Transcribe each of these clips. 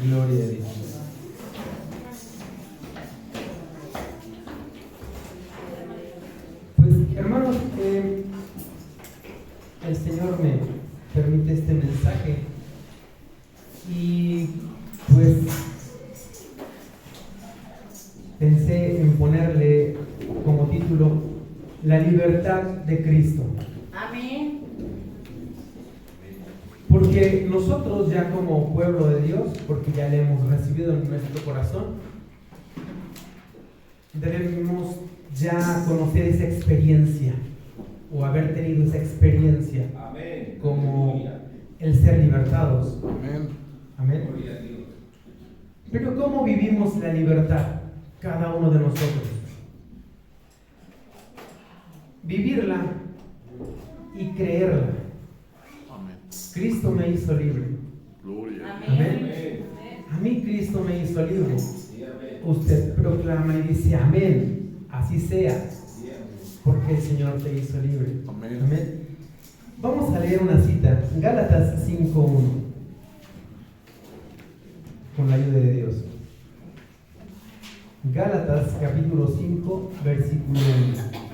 Gloria a Dios. Pues hermanos, el Señor me permite este mensaje y pues pensé en ponerle como título La libertad de Cristo. Amén. Porque nosotros ya como pueblo de Dios, porque ya le hemos recibido en nuestro corazón, debemos ya conocer esa experiencia o haber tenido esa experiencia. Amén. Como el ser libertados. Amén. Amén. Pero ¿cómo vivimos la libertad cada uno de nosotros? Vivirla y creerla. Amén. Cristo me hizo libre. Gloria. Amén. A mí Cristo me hizo libre. Sí, amén. Usted proclama y dice amén. Así sea. Sí, amén. Porque el Señor te hizo libre. Amén. Amén. Vamos a leer una cita. Gálatas 5:1. Con la ayuda de Dios. Gálatas capítulo 5, versículo 1.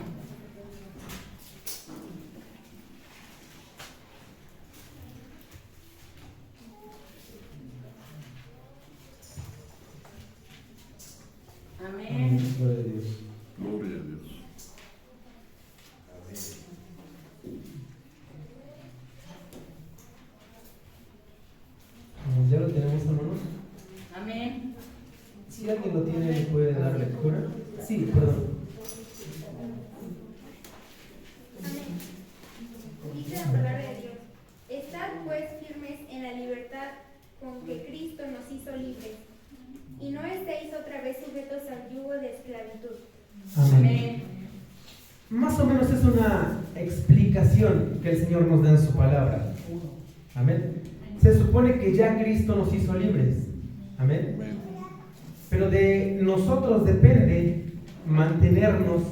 Amén. Gloria a Dios. Gloria a Dios. ¿Ya lo tenemos, hermanos? Amén. Si alguien lo tiene, ¿le puede dar lectura? Sí, perdón. Amén. Dice la palabra de Dios: Estad pues firmes en la libertad con que Cristo nos hizo libres, y no estéis otra vez sujetos al yugo de esclavitud. Amén. Amén. Más o menos es una explicación que el Señor nos da en su palabra. Amén. Se supone que ya Cristo nos hizo libres. Amén. Amén. Pero de nosotros depende mantenernos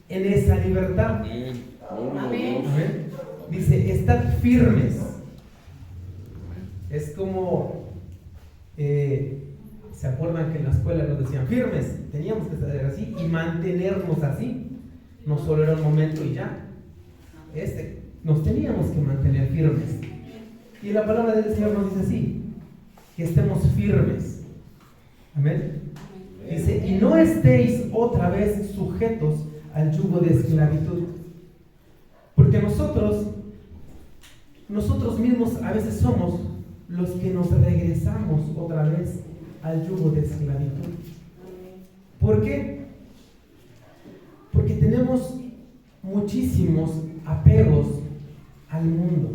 en esa libertad. Amén. Gloria a Amén. Dios. Amén. Dice, estad firmes. Amén. Es como, ¿se acuerdan que en la escuela nos decían firmes? Teníamos que estar así y mantenernos así. No solo era un momento y ya. Nos teníamos que mantener firmes. Y la palabra del Señor nos dice así, que estemos firmes. Amén. Dice, y no estéis otra vez sujetos al yugo de esclavitud. Porque nosotros mismos a veces somos los que nos regresamos otra vez al yugo de esclavitud. ¿Por qué? Porque tenemos muchísimos apegos al mundo,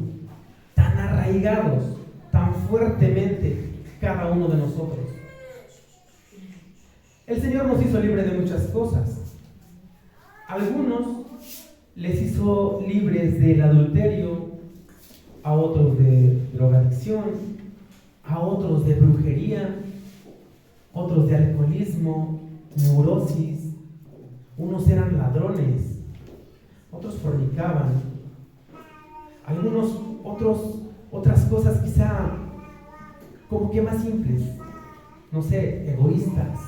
tan arraigados, tan fuertemente cada uno de nosotros. El Señor nos hizo libre de muchas cosas. Algunos les hizo libres del adulterio, a otros de drogadicción, a otros de brujería, otros de alcoholismo, neurosis. Unos eran ladrones, otros fornicaban, algunos otras cosas quizá como que más simples, no sé, egoístas,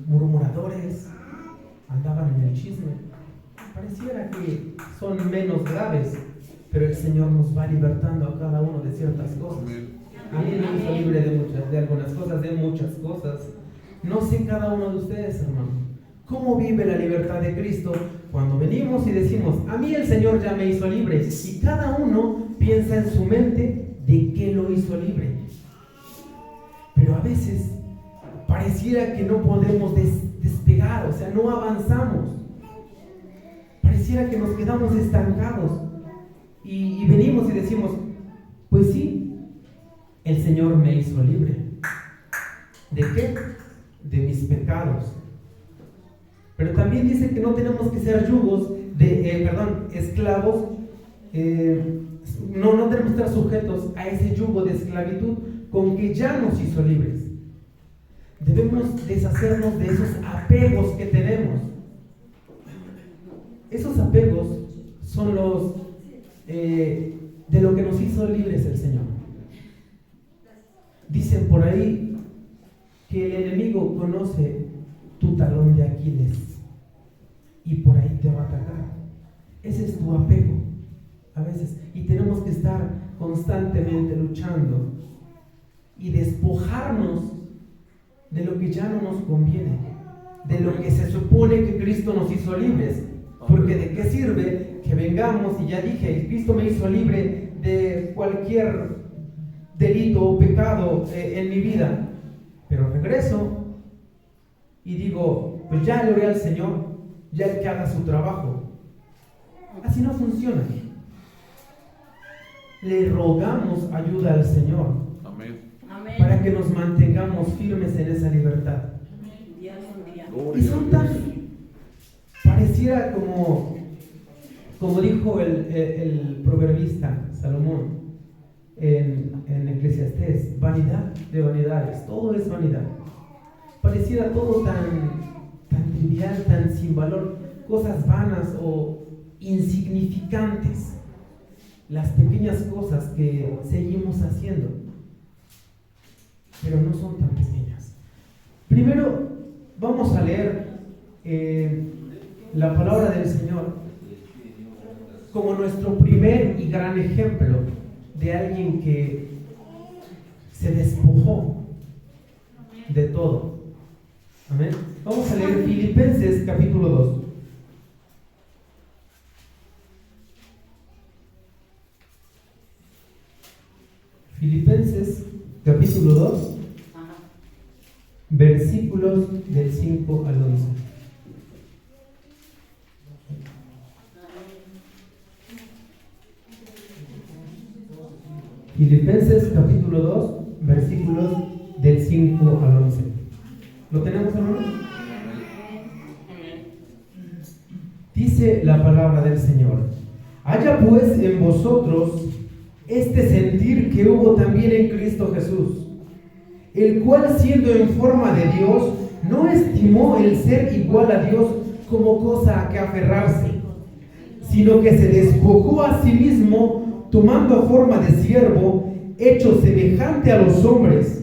murmuradores, andaban en el chisme. Pareciera que son menos graves, pero el Señor nos va libertando a cada uno de ciertas cosas. Amén. A mí me hizo libre de algunas cosas, de muchas cosas. No sé cada uno de ustedes, hermano, ¿cómo vive la libertad de Cristo cuando venimos y decimos, a mí el Señor ya me hizo libre? Y cada uno piensa en su mente de qué lo hizo libre. Pero a veces pareciera que no podemos despegar, o sea, no avanzamos. Pareciera que nos quedamos estancados. Y venimos y decimos, pues sí, el Señor me hizo libre. ¿De qué? De mis pecados. Pero también dice que no tenemos que ser esclavos, no tenemos que estar sujetos a ese yugo de esclavitud con que ya nos hizo libres. Debemos deshacernos de esos apegos que tenemos. Esos apegos son los de lo que nos hizo libres el Señor. Dicen por ahí que el enemigo conoce tu talón de Aquiles y por ahí te va a atacar. Ese es tu apego a veces, y tenemos que estar constantemente luchando y despojarnos de lo que ya no nos conviene, de lo que se supone que Cristo nos hizo libres. Porque ¿de qué sirve que vengamos? Y ya dije, Cristo me hizo libre de cualquier delito o pecado en mi vida, pero regreso y digo, pues ya le oré al Señor, ya el que haga su trabajo. Así no funciona. Le rogamos ayuda al Señor. Amén. Amén. Para que nos mantengamos firmes en esa libertad. Día con día. Y Gloria son a tan, Dios. pareciera como dijo el proverbista Salomón en Eclesiastés, vanidad de vanidades, todo es vanidad. Pareciera todo tan trivial, tan sin valor, cosas vanas o insignificantes, las pequeñas cosas que seguimos haciendo, pero no son tan pequeñas. Primero vamos a leer la palabra del Señor como nuestro primer y gran ejemplo de alguien que se despojó de todo. Amén. Vamos a leer Filipenses capítulo 2. Filipenses capítulo 2, Ajá. versículos del 5 al 11. Filipenses capítulo 2, versículos del 5 al 11. ¿Lo tenemos, hermanos? Dice la palabra del Señor: haya pues en vosotros este sentir que hubo también en Cristo Jesús, el cual siendo en forma de Dios, no estimó el ser igual a Dios como cosa a que aferrarse, sino que se despojó a sí mismo, tomando forma de siervo, hecho semejante a los hombres,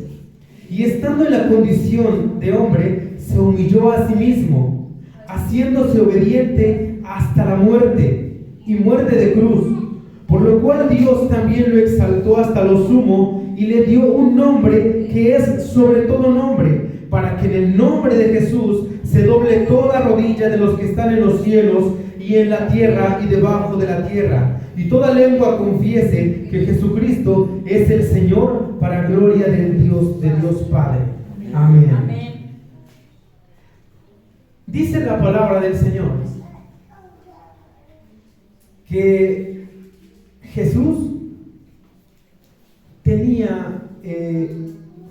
y estando en la condición de hombre, se humilló a sí mismo, haciéndose obediente hasta la muerte, y muerte de cruz, por lo cual Dios también lo exaltó hasta lo sumo, y le dio un nombre que es sobre todo nombre, para que en el nombre de Jesús se doble toda rodilla de los que están en los cielos y en la tierra y debajo de la tierra, y toda lengua confiese que Jesucristo es el Señor, para gloria de Dios Padre. Amén. Amén. Dice la palabra del Señor que Jesús tenía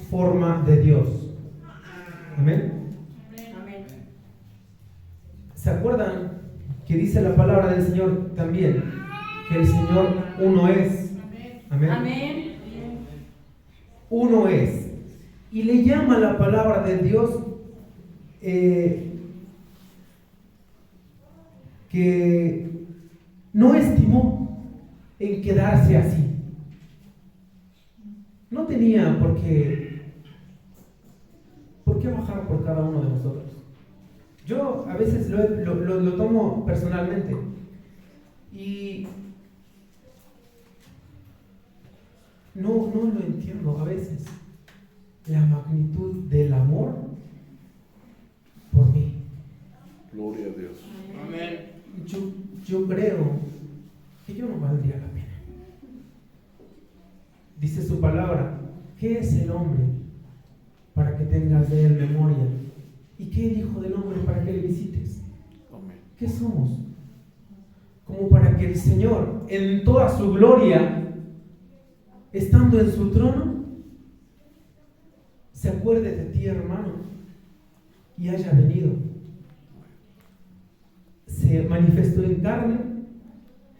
forma de Dios. Amén. Amén. ¿Se acuerdan que dice la palabra del Señor también que el Señor uno es? Amén. Amén. Uno es. Y le llama la palabra de Dios que no estimó en quedarse así. No tenía por qué bajar por cada uno de nosotros. Yo a veces lo tomo personalmente y no lo entiendo a veces, la magnitud del amor por mí. Gloria a Dios. Amén. Yo creo que yo no valdría la pena. Dice su palabra: ¿qué es el hombre para que tengas de él memoria? ¿Y qué el Hijo del Hombre para que le visites? Amén. ¿Qué somos? Como para que el Señor, en toda su gloria, estando en su trono, se acuerde de ti, hermano, y haya venido. Se manifestó en carne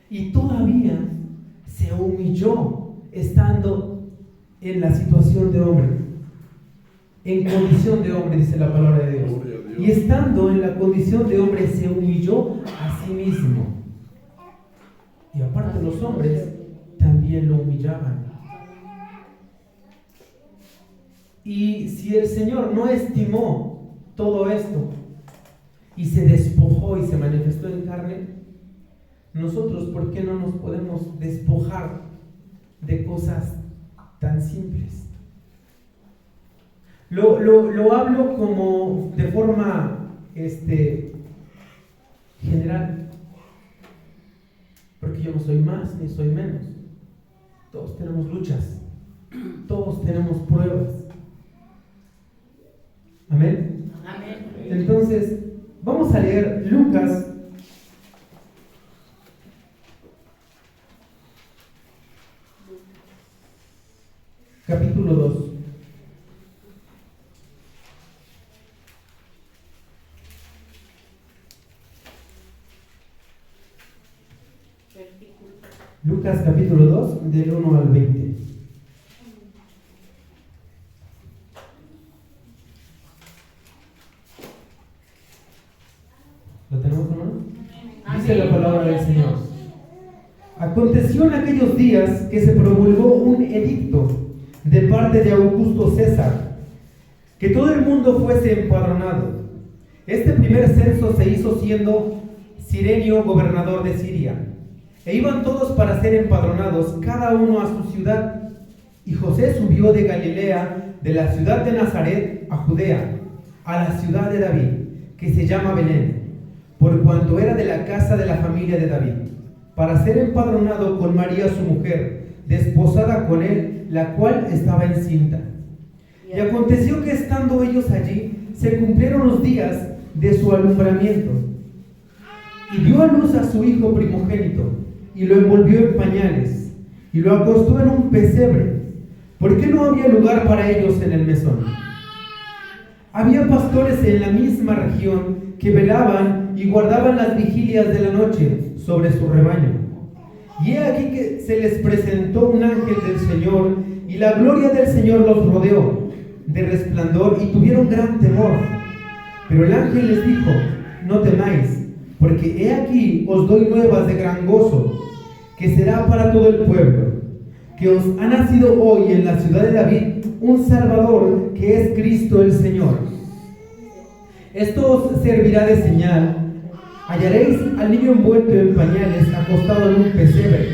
y todavía se humilló estando en la situación de hombre, en condición de hombre, dice la palabra de Dios. Gloria a Dios. Y estando en la condición de hombre se humilló a sí mismo. Y aparte los hombres también lo humillaban. Y si el Señor no estimó todo esto y se despojó y se manifestó en carne, nosotros, ¿por qué no nos podemos despojar de cosas tan simples? Lo hablo como de forma general, porque yo no soy más ni soy menos. Todos tenemos luchas, todos tenemos pruebas. Amén. Amén. Entonces, vamos a leer Lucas capítulo 2. Lucas capítulo 2, del 1 al 20. ¿Lo tenemos, hermano? Dice la palabra del Señor. Aconteció en aquellos días que se promulgó un edicto de parte de Augusto César, que todo el mundo fuese empadronado. Este primer censo se hizo siendo Cirenio gobernador de Siria, e iban todos para ser empadronados, cada uno a su ciudad. Y José subió de Galilea, de la ciudad de Nazaret, a Judea, a la ciudad de David, que se llama Belén, por cuanto era de la casa de la familia de David, para ser empadronado con María su mujer, desposada con él, la cual estaba encinta. Y aconteció que estando ellos allí, se cumplieron los días de su alumbramiento, y dio a luz a su hijo primogénito, y lo envolvió en pañales, y lo acostó en un pesebre, porque no había lugar para ellos en el mesón. Había pastores en la misma región que velaban y guardaban las vigilias de la noche sobre su rebaño. Y he aquí que se les presentó un ángel del Señor, y la gloria del Señor los rodeó de resplandor, y tuvieron gran temor. Pero el ángel les dijo: no temáis, porque he aquí os doy nuevas de gran gozo, que será para todo el pueblo, que os ha nacido hoy en la ciudad de David un Salvador, que es Cristo el Señor. Esto os servirá de señal: hallaréis al niño envuelto en pañales, acostado en un pesebre.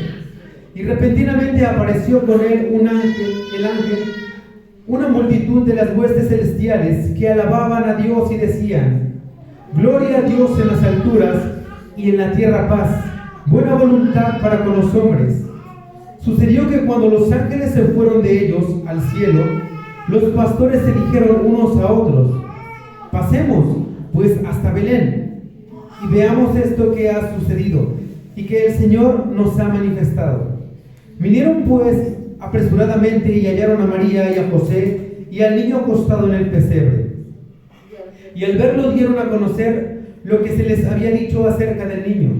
Y repentinamente apareció con él el ángel, una multitud de las huestes celestiales que alababan a Dios y decían: gloria a Dios en las alturas, y en la tierra paz, buena voluntad para con los hombres. Sucedió que cuando los ángeles se fueron de ellos al cielo, los pastores se dijeron unos a otros: pasemos pues hasta Belén y veamos esto que ha sucedido y que el Señor nos ha manifestado. Vinieron pues apresuradamente y hallaron a María y a José y al niño acostado en el pesebre. Y al verlo dieron a conocer lo que se les había dicho acerca del niño.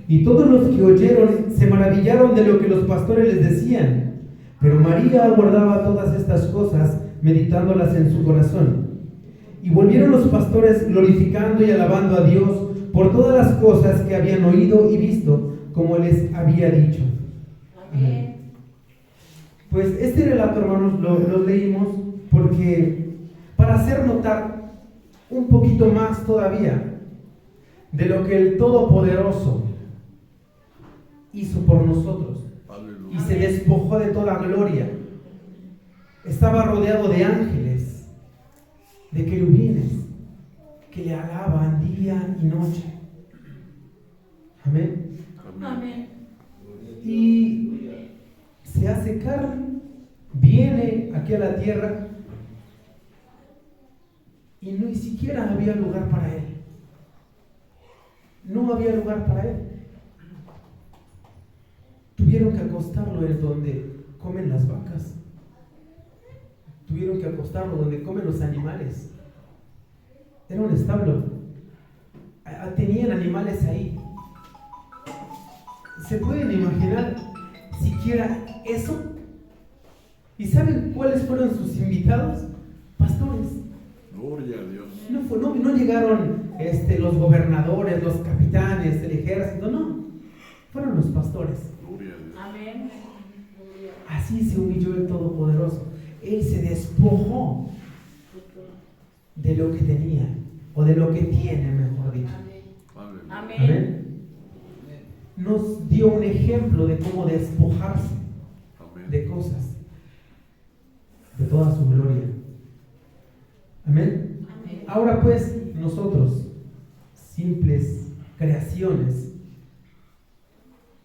Y todos los que oyeron se maravillaron de lo que los pastores les decían. Pero María guardaba todas estas cosas, meditándolas en su corazón. Y volvieron los pastores glorificando y alabando a Dios por todas las cosas que habían oído y visto, como les había dicho. Amén. Pues este relato, hermanos, lo leímos porque para hacer notar un poquito más todavía de lo que el Todopoderoso hizo por nosotros. Aleluya. Y se despojó de toda gloria. Estaba rodeado de ángeles, de querubines, que le alaban día y noche. Amén. Amén. Y se hace carne, viene aquí a la tierra, y ni siquiera había lugar para él. No había lugar para él. Tuvieron que acostarlo en donde comen las vacas. Tuvieron que acostarlo donde comen los animales. Era un establo. Tenían animales ahí. ¿Se pueden imaginar siquiera eso? ¿Y saben cuáles fueron sus invitados? Pastores. Gloria a Dios. No llegaron los gobernadores, los capitanes, el ejército, no. Fueron los pastores. Gloria a Dios. Amén. Así se humilló el Todopoderoso. Él se despojó de lo que tenía, o de lo que tiene, mejor dicho. Aleluya. Amén. Amén. Nos dio un ejemplo de cómo despojarse Amén. de cosas, de toda su gloria. Amén. Amén. Ahora pues, nosotros, simples creaciones,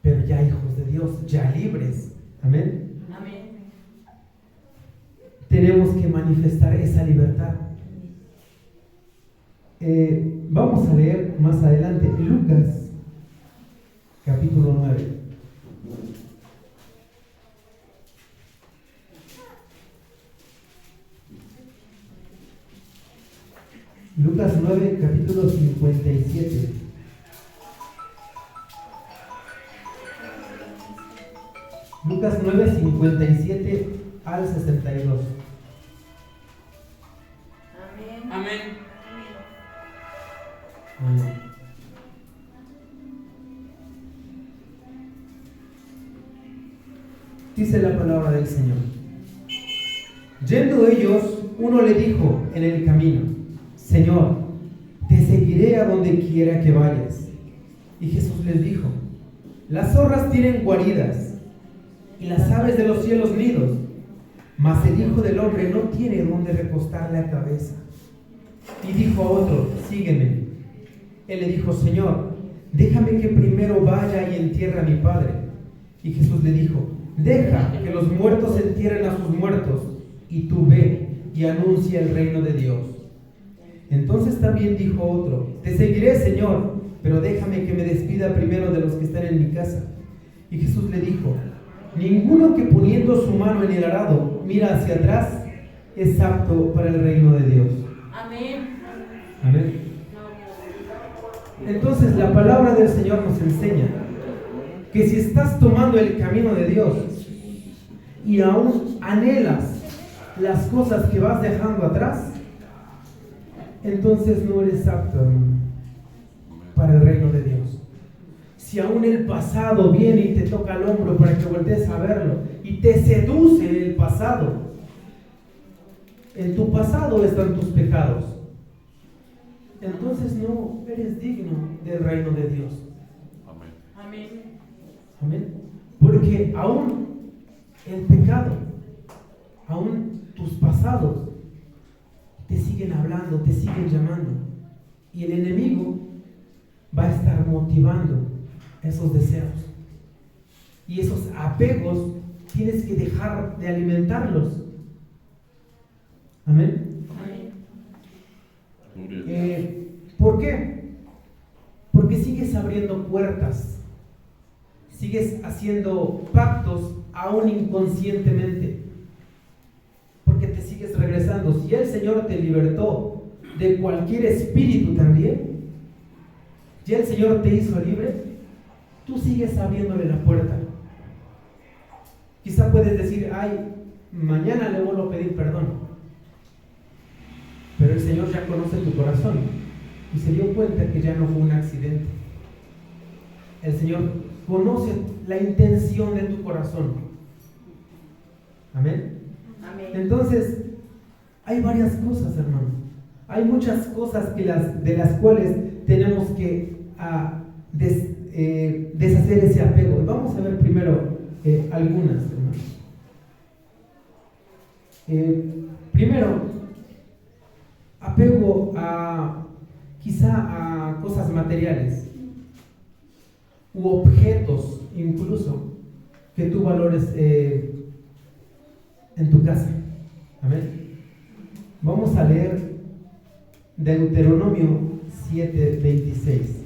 pero ya hijos de Dios, ya libres. Amén. Amén. Tenemos que manifestar esa libertad. Vamos a leer más adelante Lucas capítulo 9. Lucas 9, capítulo 57. Lucas 9, 57 al 62. Amén. Amén. Amén. Dice la palabra del Señor. Yendo ellos, uno le dijo en el camino: Señor, te seguiré a donde quiera que vayas. Y Jesús les dijo: las zorras tienen guaridas y las aves de los cielos nidos, mas el Hijo del Hombre no tiene donde recostar la cabeza. Y dijo a otro: sígueme. Él le dijo: Señor, déjame que primero vaya y entierre a mi padre. Y Jesús le dijo: deja que los muertos entierren a sus muertos, y tú ve y anuncia el reino de Dios. Entonces también dijo otro: te seguiré, Señor, pero déjame que me despida primero de los que están en mi casa. Y Jesús le dijo: ninguno que poniendo su mano en el arado mira hacia atrás es apto para el reino de Dios. Amén. Amén. Entonces la palabra del Señor nos enseña que si estás tomando el camino de Dios y aún anhelas las cosas que vas dejando atrás, entonces no eres apto, hermano, para el reino de Dios. Si aún el pasado viene y te toca el hombro para que voltees a verlo y te seduce el pasado, en tu pasado están tus pecados, entonces no eres digno del reino de Dios. Amén. Amén. Amén. Porque aún el pecado, aún tus pasados te siguen hablando, te siguen llamando, y el enemigo va a estar motivando esos deseos, y esos apegos tienes que dejar de alimentarlos. Amén. Amén. Gloria a Dios. ¿Por qué? Porque sigues abriendo puertas, sigues haciendo pactos aún inconscientemente, porque te sigues regresando. Si el Señor te libertó de cualquier espíritu también, ya el Señor te hizo libre, tú sigues abriéndole la puerta. Quizá puedes decir: ay, mañana le vuelvo a pedir perdón. Pero el Señor ya conoce tu corazón y se dio cuenta que ya no fue un accidente. El Señor conoce la intención de tu corazón. Amén. Amén. Entonces, hay varias cosas, hermano. Hay muchas cosas de las cuales tenemos que deshacer ese apego. Y vamos a ver primero algunas, hermano. Primero, apego quizá a cosas materiales u objetos incluso que tú valores en tu casa. Amén. Vamos a leer Deuteronomio 7:26.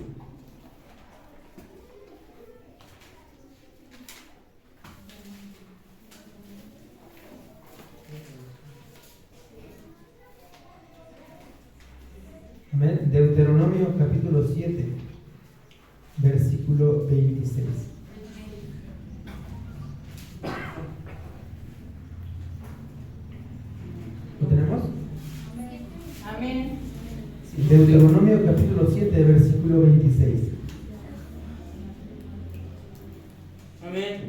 Amén. Deuteronomio capítulo 7, versículo 26. ¿Lo tenemos? Amén. Sí, Deuteronomio capítulo 7, versículo 26. Amén.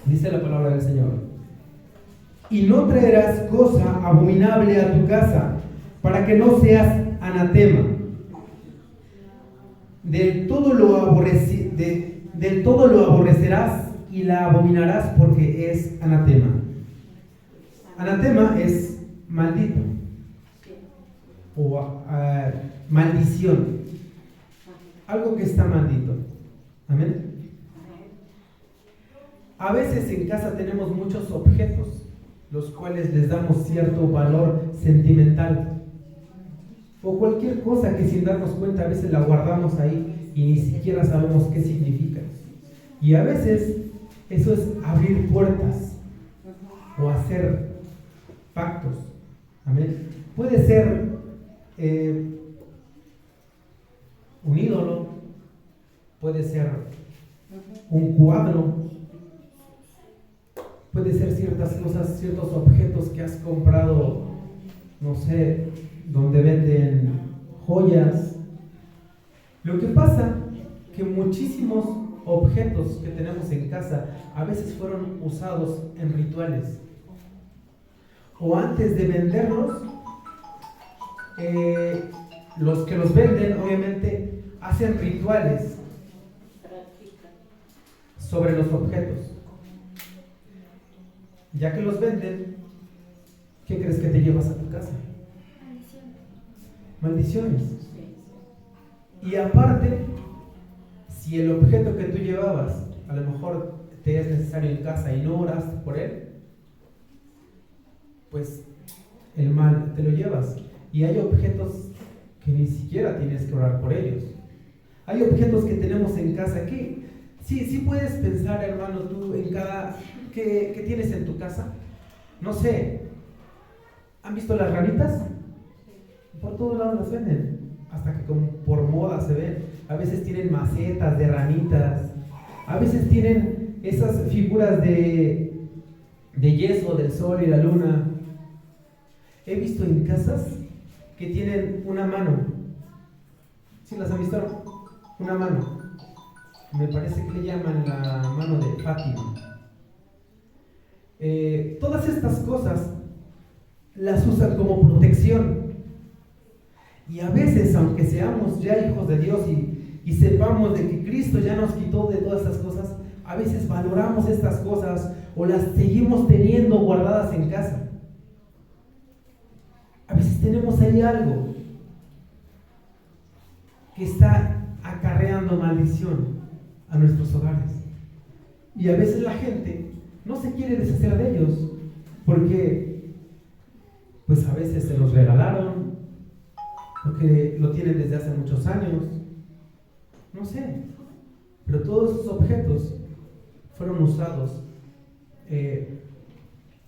Dice la palabra del Señor: y no traerás cosa abominable a tu casa, para que no seas anatema. Del todo lo aborrecerás y la abominarás, porque es anatema. Anatema es maldito o maldición, algo que está maldito. Amén. A veces en casa tenemos muchos objetos, los cuales les damos cierto valor sentimental, o cualquier cosa que sin darnos cuenta a veces la guardamos ahí y ni siquiera sabemos qué significa. Y a veces eso es abrir puertas o hacer pactos. Amén. Puede ser un ídolo, puede ser un cuadro, puede ser ciertas cosas, ciertos objetos que has comprado, no sé, donde venden joyas. Lo que pasa que muchísimos objetos que tenemos en casa a veces fueron usados en rituales, o antes de venderlos, los que los venden obviamente hacen rituales sobre los objetos. Ya que los venden, ¿qué crees que te llevas a tu casa? Maldiciones. Y aparte, si el objeto que tú llevabas a lo mejor te es necesario en casa y no oraste por él, pues el mal te lo llevas. Y hay objetos que ni siquiera tienes que orar por ellos. Hay objetos que tenemos en casa que sí puedes pensar, hermano, tú en cada que tienes en tu casa. No sé, ¿han visto las ranitas? Por todos lados las venden, hasta que como por moda se ven. A veces tienen macetas de ranitas, a veces tienen esas figuras de yeso del sol y la luna. He visto en casas que tienen una mano. ¿Sí las han visto? Una mano. Me parece que le llaman la mano de Fátima. Todas estas cosas las usan como protección. Y a veces, aunque seamos ya hijos de Dios y sepamos de que Cristo ya nos quitó de todas estas cosas, a veces valoramos estas cosas o las seguimos teniendo guardadas en casa. A veces tenemos ahí algo que está acarreando maldición a nuestros hogares. Y a veces la gente no se quiere deshacer de ellos porque pues a veces se los regalaron, porque lo tienen desde hace muchos años, no sé, pero todos esos objetos fueron usados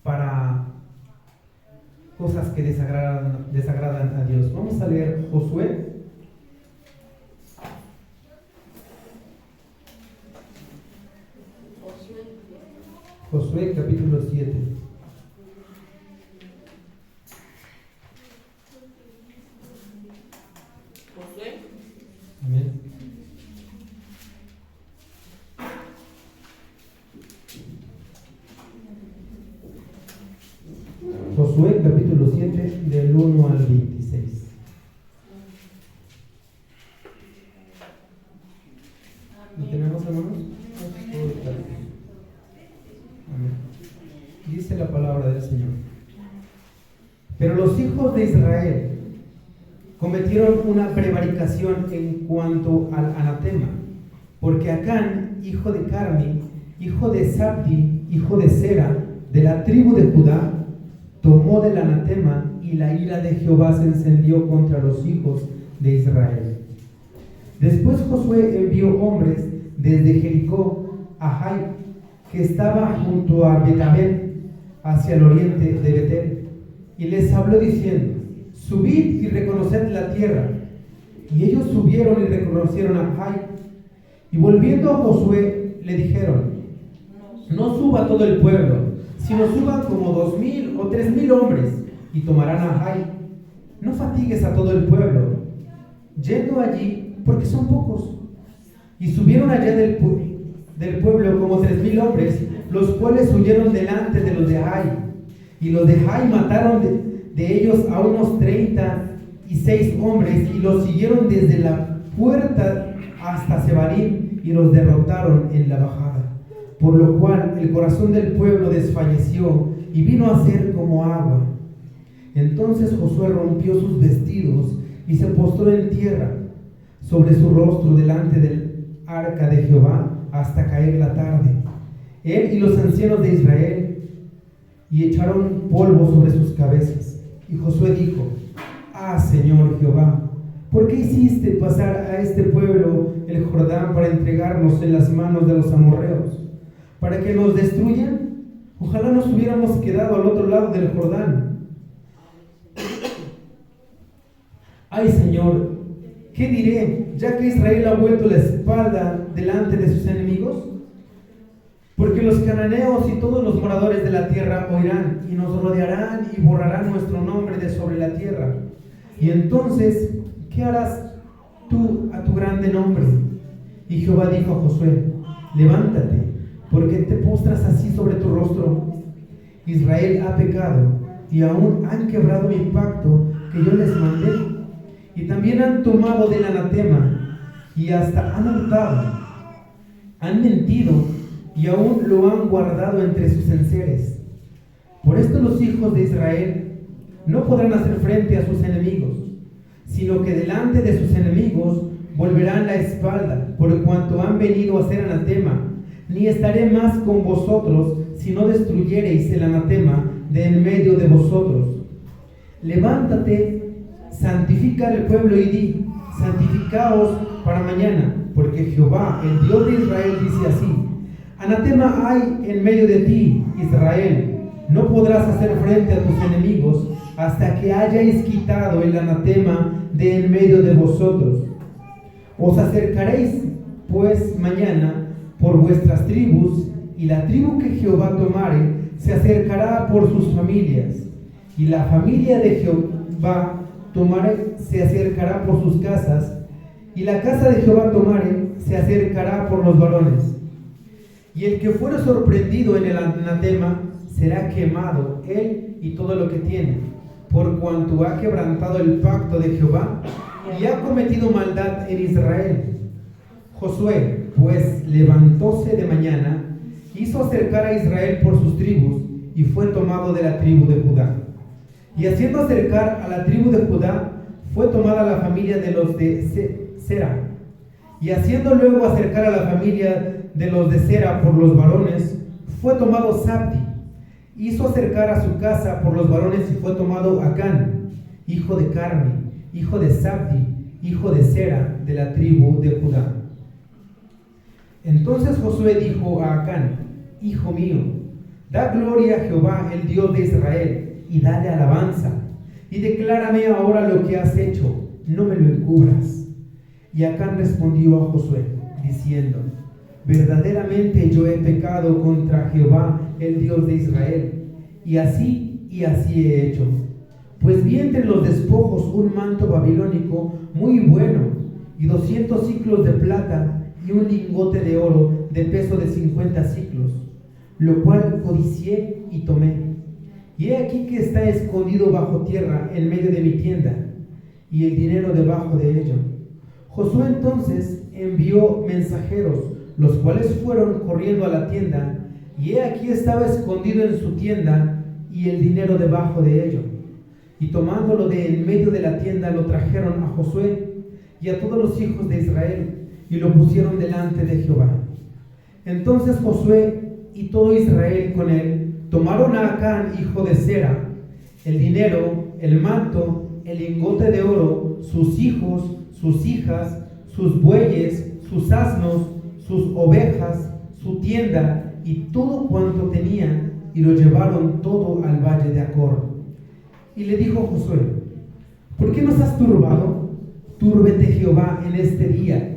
para cosas que desagradan a Dios. Vamos a leer Josué. Josué capítulo 7. Josué. Amén. Josué capítulo 7 del 1 al 26. ¿Lo tenemos, hermanos? Amén. Dice la palabra del Señor. Pero los hijos de Israel cometieron una prevaricación en cuanto al anatema, porque Acán, hijo de Carmi, hijo de Zabdi, hijo de Sera, de la tribu de Judá, tomó del anatema, y la ira de Jehová se encendió contra los hijos de Israel. Después Josué envió hombres desde Jericó a Jai, que estaba junto a Betabel, hacia el oriente de Betel, y les habló diciendo: subid y reconoced la tierra. Y ellos subieron y reconocieron a Jai. Y volviendo a Josué le dijeron: no suba todo el pueblo, sino suban como 2,000 o 3,000 hombres, y tomarán a Jai. No fatigues a todo el pueblo, yendo allí, porque son pocos. Y subieron allá del pueblo como 3,000 hombres, los cuales huyeron delante de los de Jai. Y los de Jai mataron de ellos a unos 36 hombres y los siguieron desde la puerta hasta Sebarim y los derrotaron en la bajada. Por lo cual el corazón del pueblo desfalleció y vino a ser como agua. Entonces Josué rompió sus vestidos y se postró en tierra sobre su rostro delante del arca de Jehová hasta caer la tarde. Él y los ancianos de Israel, y echaron polvo sobre sus cabezas. Y Josué dijo: Ah, Señor Jehová, ¿por qué hiciste pasar a este pueblo el Jordán para entregarnos en las manos de los amorreos? ¿Para que nos destruyan? Ojalá nos hubiéramos quedado al otro lado del Jordán. Ay, Señor, ¿qué diré, ya que Israel ha vuelto la espalda delante de sus enemigos? Porque los cananeos y todos los moradores de la tierra oirán y nos rodearán y borrarán nuestro nombre de sobre la tierra. Y entonces, ¿qué harás tú a tu grande nombre? Y Jehová dijo a Josué: Levántate, porque te postras así sobre tu rostro. Israel ha pecado y aún han quebrado mi pacto que yo les mandé. Y también han tomado del anatema y hasta han hurtado. Han mentido y aún lo han guardado entre sus enseres. Por esto los hijos de Israel no podrán hacer frente a sus enemigos, sino que delante de sus enemigos volverán la espalda, por cuanto han venido a ser anatema. Ni estaré más con vosotros, si no destruyereis el anatema de en medio de vosotros. Levántate, santifica al pueblo y di: santificaos para mañana, porque Jehová, el Dios de Israel, dice así: Anatema hay en medio de ti, Israel. No podrás hacer frente a tus enemigos hasta que hayáis quitado el anatema de en medio de vosotros. Os acercaréis pues mañana por vuestras tribus, y la tribu que Jehová tomare se acercará por sus familias, y la familia de Jehová tomare se acercará por sus casas, y la casa de Jehová tomare se acercará por los varones. Y el que fuere sorprendido en el anatema será quemado, él y todo lo que tiene, por cuanto ha quebrantado el pacto de Jehová y ha cometido maldad en Israel. Josué, pues, levantóse de mañana, hizo acercar a Israel por sus tribus, y fue tomado de la tribu de Judá. Y haciendo acercar a la tribu de Judá, fue tomada la familia de los de Sera. Y haciendo luego acercar a la familia de los de Sera por los varones, fue tomado Zabdi. Hizo acercar a su casa por los varones y fue tomado Acán, hijo de Carmi, hijo de Zabdi, hijo de Sera, de la tribu de Judá. Entonces Josué dijo a Acán: Hijo mío, da gloria a Jehová, el Dios de Israel, y dale alabanza, y declárame ahora lo que has hecho, no me lo encubras. Y Acán respondió a Josué, diciendo: Verdaderamente yo he pecado contra Jehová, el Dios de Israel, y así he hecho. Pues vi entre los despojos un manto babilónico muy bueno, y 200 siclos de plata, y un lingote de oro de peso de 50 siclos, lo cual codicié y tomé. Y he aquí que está escondido bajo tierra en medio de mi tienda, y el dinero debajo de ello. Josué entonces envió mensajeros, los cuales fueron corriendo a la tienda, y he aquí estaba escondido en su tienda, y el dinero debajo de ello. Y tomándolo de en medio de la tienda, lo trajeron a Josué y a todos los hijos de Israel, y lo pusieron delante de Jehová. Entonces Josué y todo Israel con él tomaron a Acán, hijo de Sera, el dinero, el manto, el lingote de oro, sus hijos, sus hijas, sus bueyes, sus asnos, sus ovejas, su tienda y todo cuanto tenía, y lo llevaron todo al valle de Acor. Y le dijo Josué: ¿por qué nos has turbado? Túrbete Jehová en este día.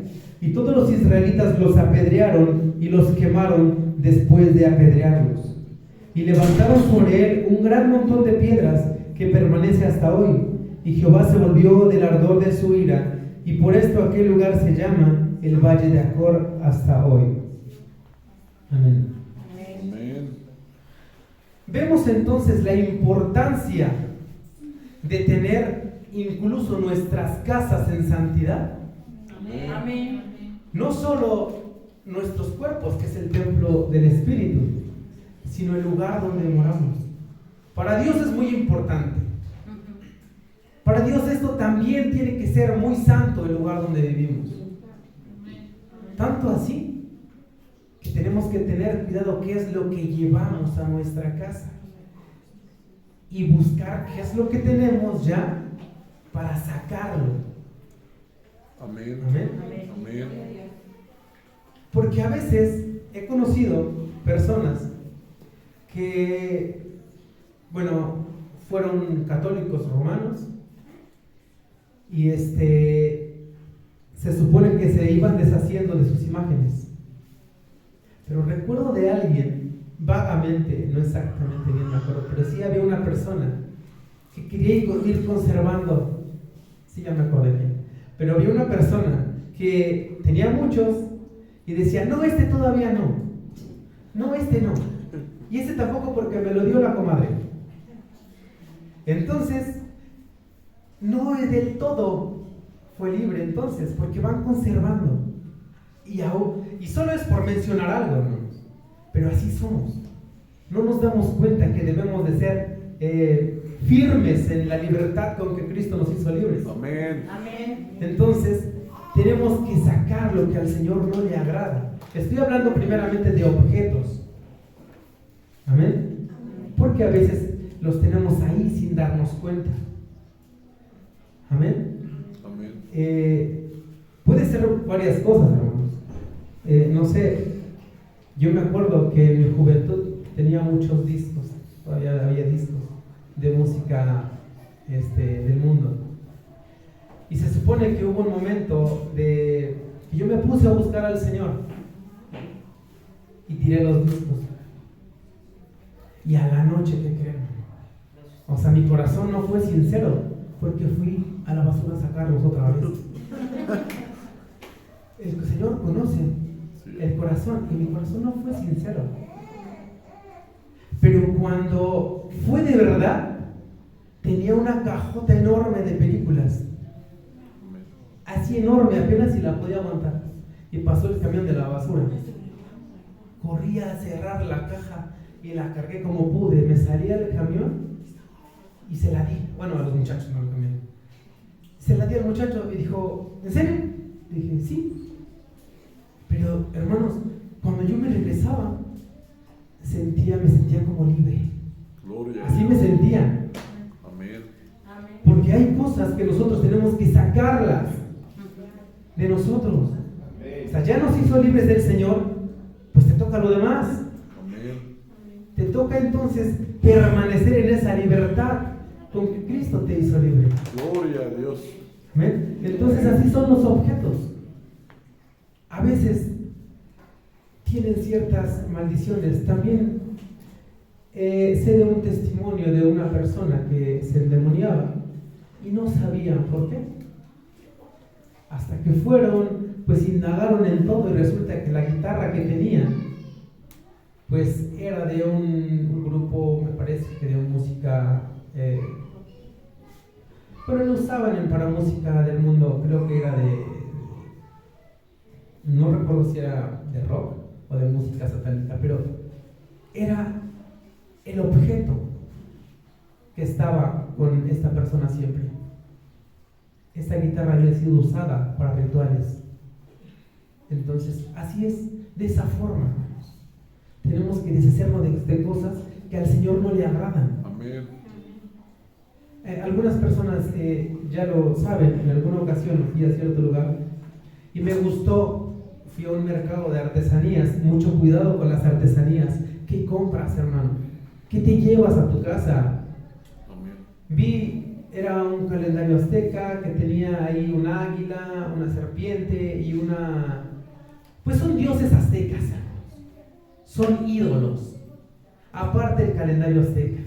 Y todos los israelitas los apedrearon y los quemaron después de apedrearlos. Y levantaron sobre él un gran montón de piedras que permanece hasta hoy. Y Jehová se volvió del ardor de su ira, y por esto aquel lugar se llama el Valle de Acor hasta hoy. Amén. Amén. Vemos entonces la importancia de tener incluso nuestras casas en santidad. Amén. No solo nuestros cuerpos, que es el templo del Espíritu, sino el lugar donde moramos. Para Dios es muy importante. Para Dios esto también tiene que ser muy santo, el lugar donde vivimos. Tanto así que tenemos que tener cuidado qué es lo que llevamos a nuestra casa y buscar qué es lo que tenemos ya para sacarlo. Amén. Amén. Amén. Porque a veces he conocido personas que, bueno, fueron católicos romanos y se supone que se iban deshaciendo de sus imágenes. Pero recuerdo de alguien, vagamente, no exactamente bien me acuerdo, pero sí había una persona que quería ir conservando, sí ya me acordé bien, pero había una persona que tenía muchos y decía, no, este todavía no, no, este no, y este tampoco porque me lo dio la comadre. Entonces, no es del todo fue libre entonces, porque van conservando. Y solo es por mencionar algo, hermanos. Pero así somos. No nos damos cuenta que debemos de ser firmes en la libertad con que Cristo nos hizo libres. Amén. Amén. Entonces, tenemos que sacar lo que al Señor no le agrada. Estoy hablando primeramente de objetos. Amén. Porque a veces los tenemos ahí sin darnos cuenta. Amén. Puede ser varias cosas, hermanos. No sé, yo me acuerdo que en mi juventud tenía muchos discos, todavía había discos de música del mundo. Y se supone que hubo un momento que yo me puse a buscar al Señor y tiré los discos. Y a la noche, ¿qué creen? O sea, mi corazón no fue sincero, porque fui a la basura a sacarlos otra vez. El Señor conoce el corazón y mi corazón no fue sincero. Pero cuando fue de verdad, tenía una cajota enorme de películas. Así enorme, apenas si la podía aguantar. Y pasó el camión de la basura. Corrí a cerrar la caja y la cargué como pude. Me salí del camión y se la di. Bueno, a los muchachos, no al camión. Se la di al muchacho y dijo, ¿en serio? Dije, sí. Pero, hermanos, cuando yo me regresaba, me sentía como libre. Gloria. Así me sentía. Amén. Porque hay cosas que nosotros tenemos que sacarlas de nosotros. O sea, ya nos hizo libres del Señor, pues te toca lo demás. Amén. Te toca entonces permanecer en esa libertad con que Cristo te hizo libre. Gloria a Dios. ¿Amén? Entonces así son los objetos. A veces tienen ciertas maldiciones. También sé de un testimonio de una persona que se endemoniaba y no sabían por qué. Hasta que fueron, pues indagaron en todo y resulta que la guitarra que tenía, pues era de un grupo, me parece que de música, pero lo usaban para música del mundo, creo que era no recuerdo si era de rock o de música satánica, pero era el objeto que estaba con esta persona siempre. Esta guitarra había sido usada para rituales. Entonces, así es, de esa forma. Tenemos que deshacernos de cosas que al Señor no le agradan. Amén. Algunas personas ya lo saben, en alguna ocasión fui a cierto lugar y me gustó, fui a un mercado de artesanías, mucho cuidado con las artesanías. ¿Qué compras, hermano? ¿Qué te llevas a tu casa? Amén. Era un calendario azteca que tenía ahí un águila, una serpiente y pues son dioses aztecas, son ídolos. Aparte el calendario azteca,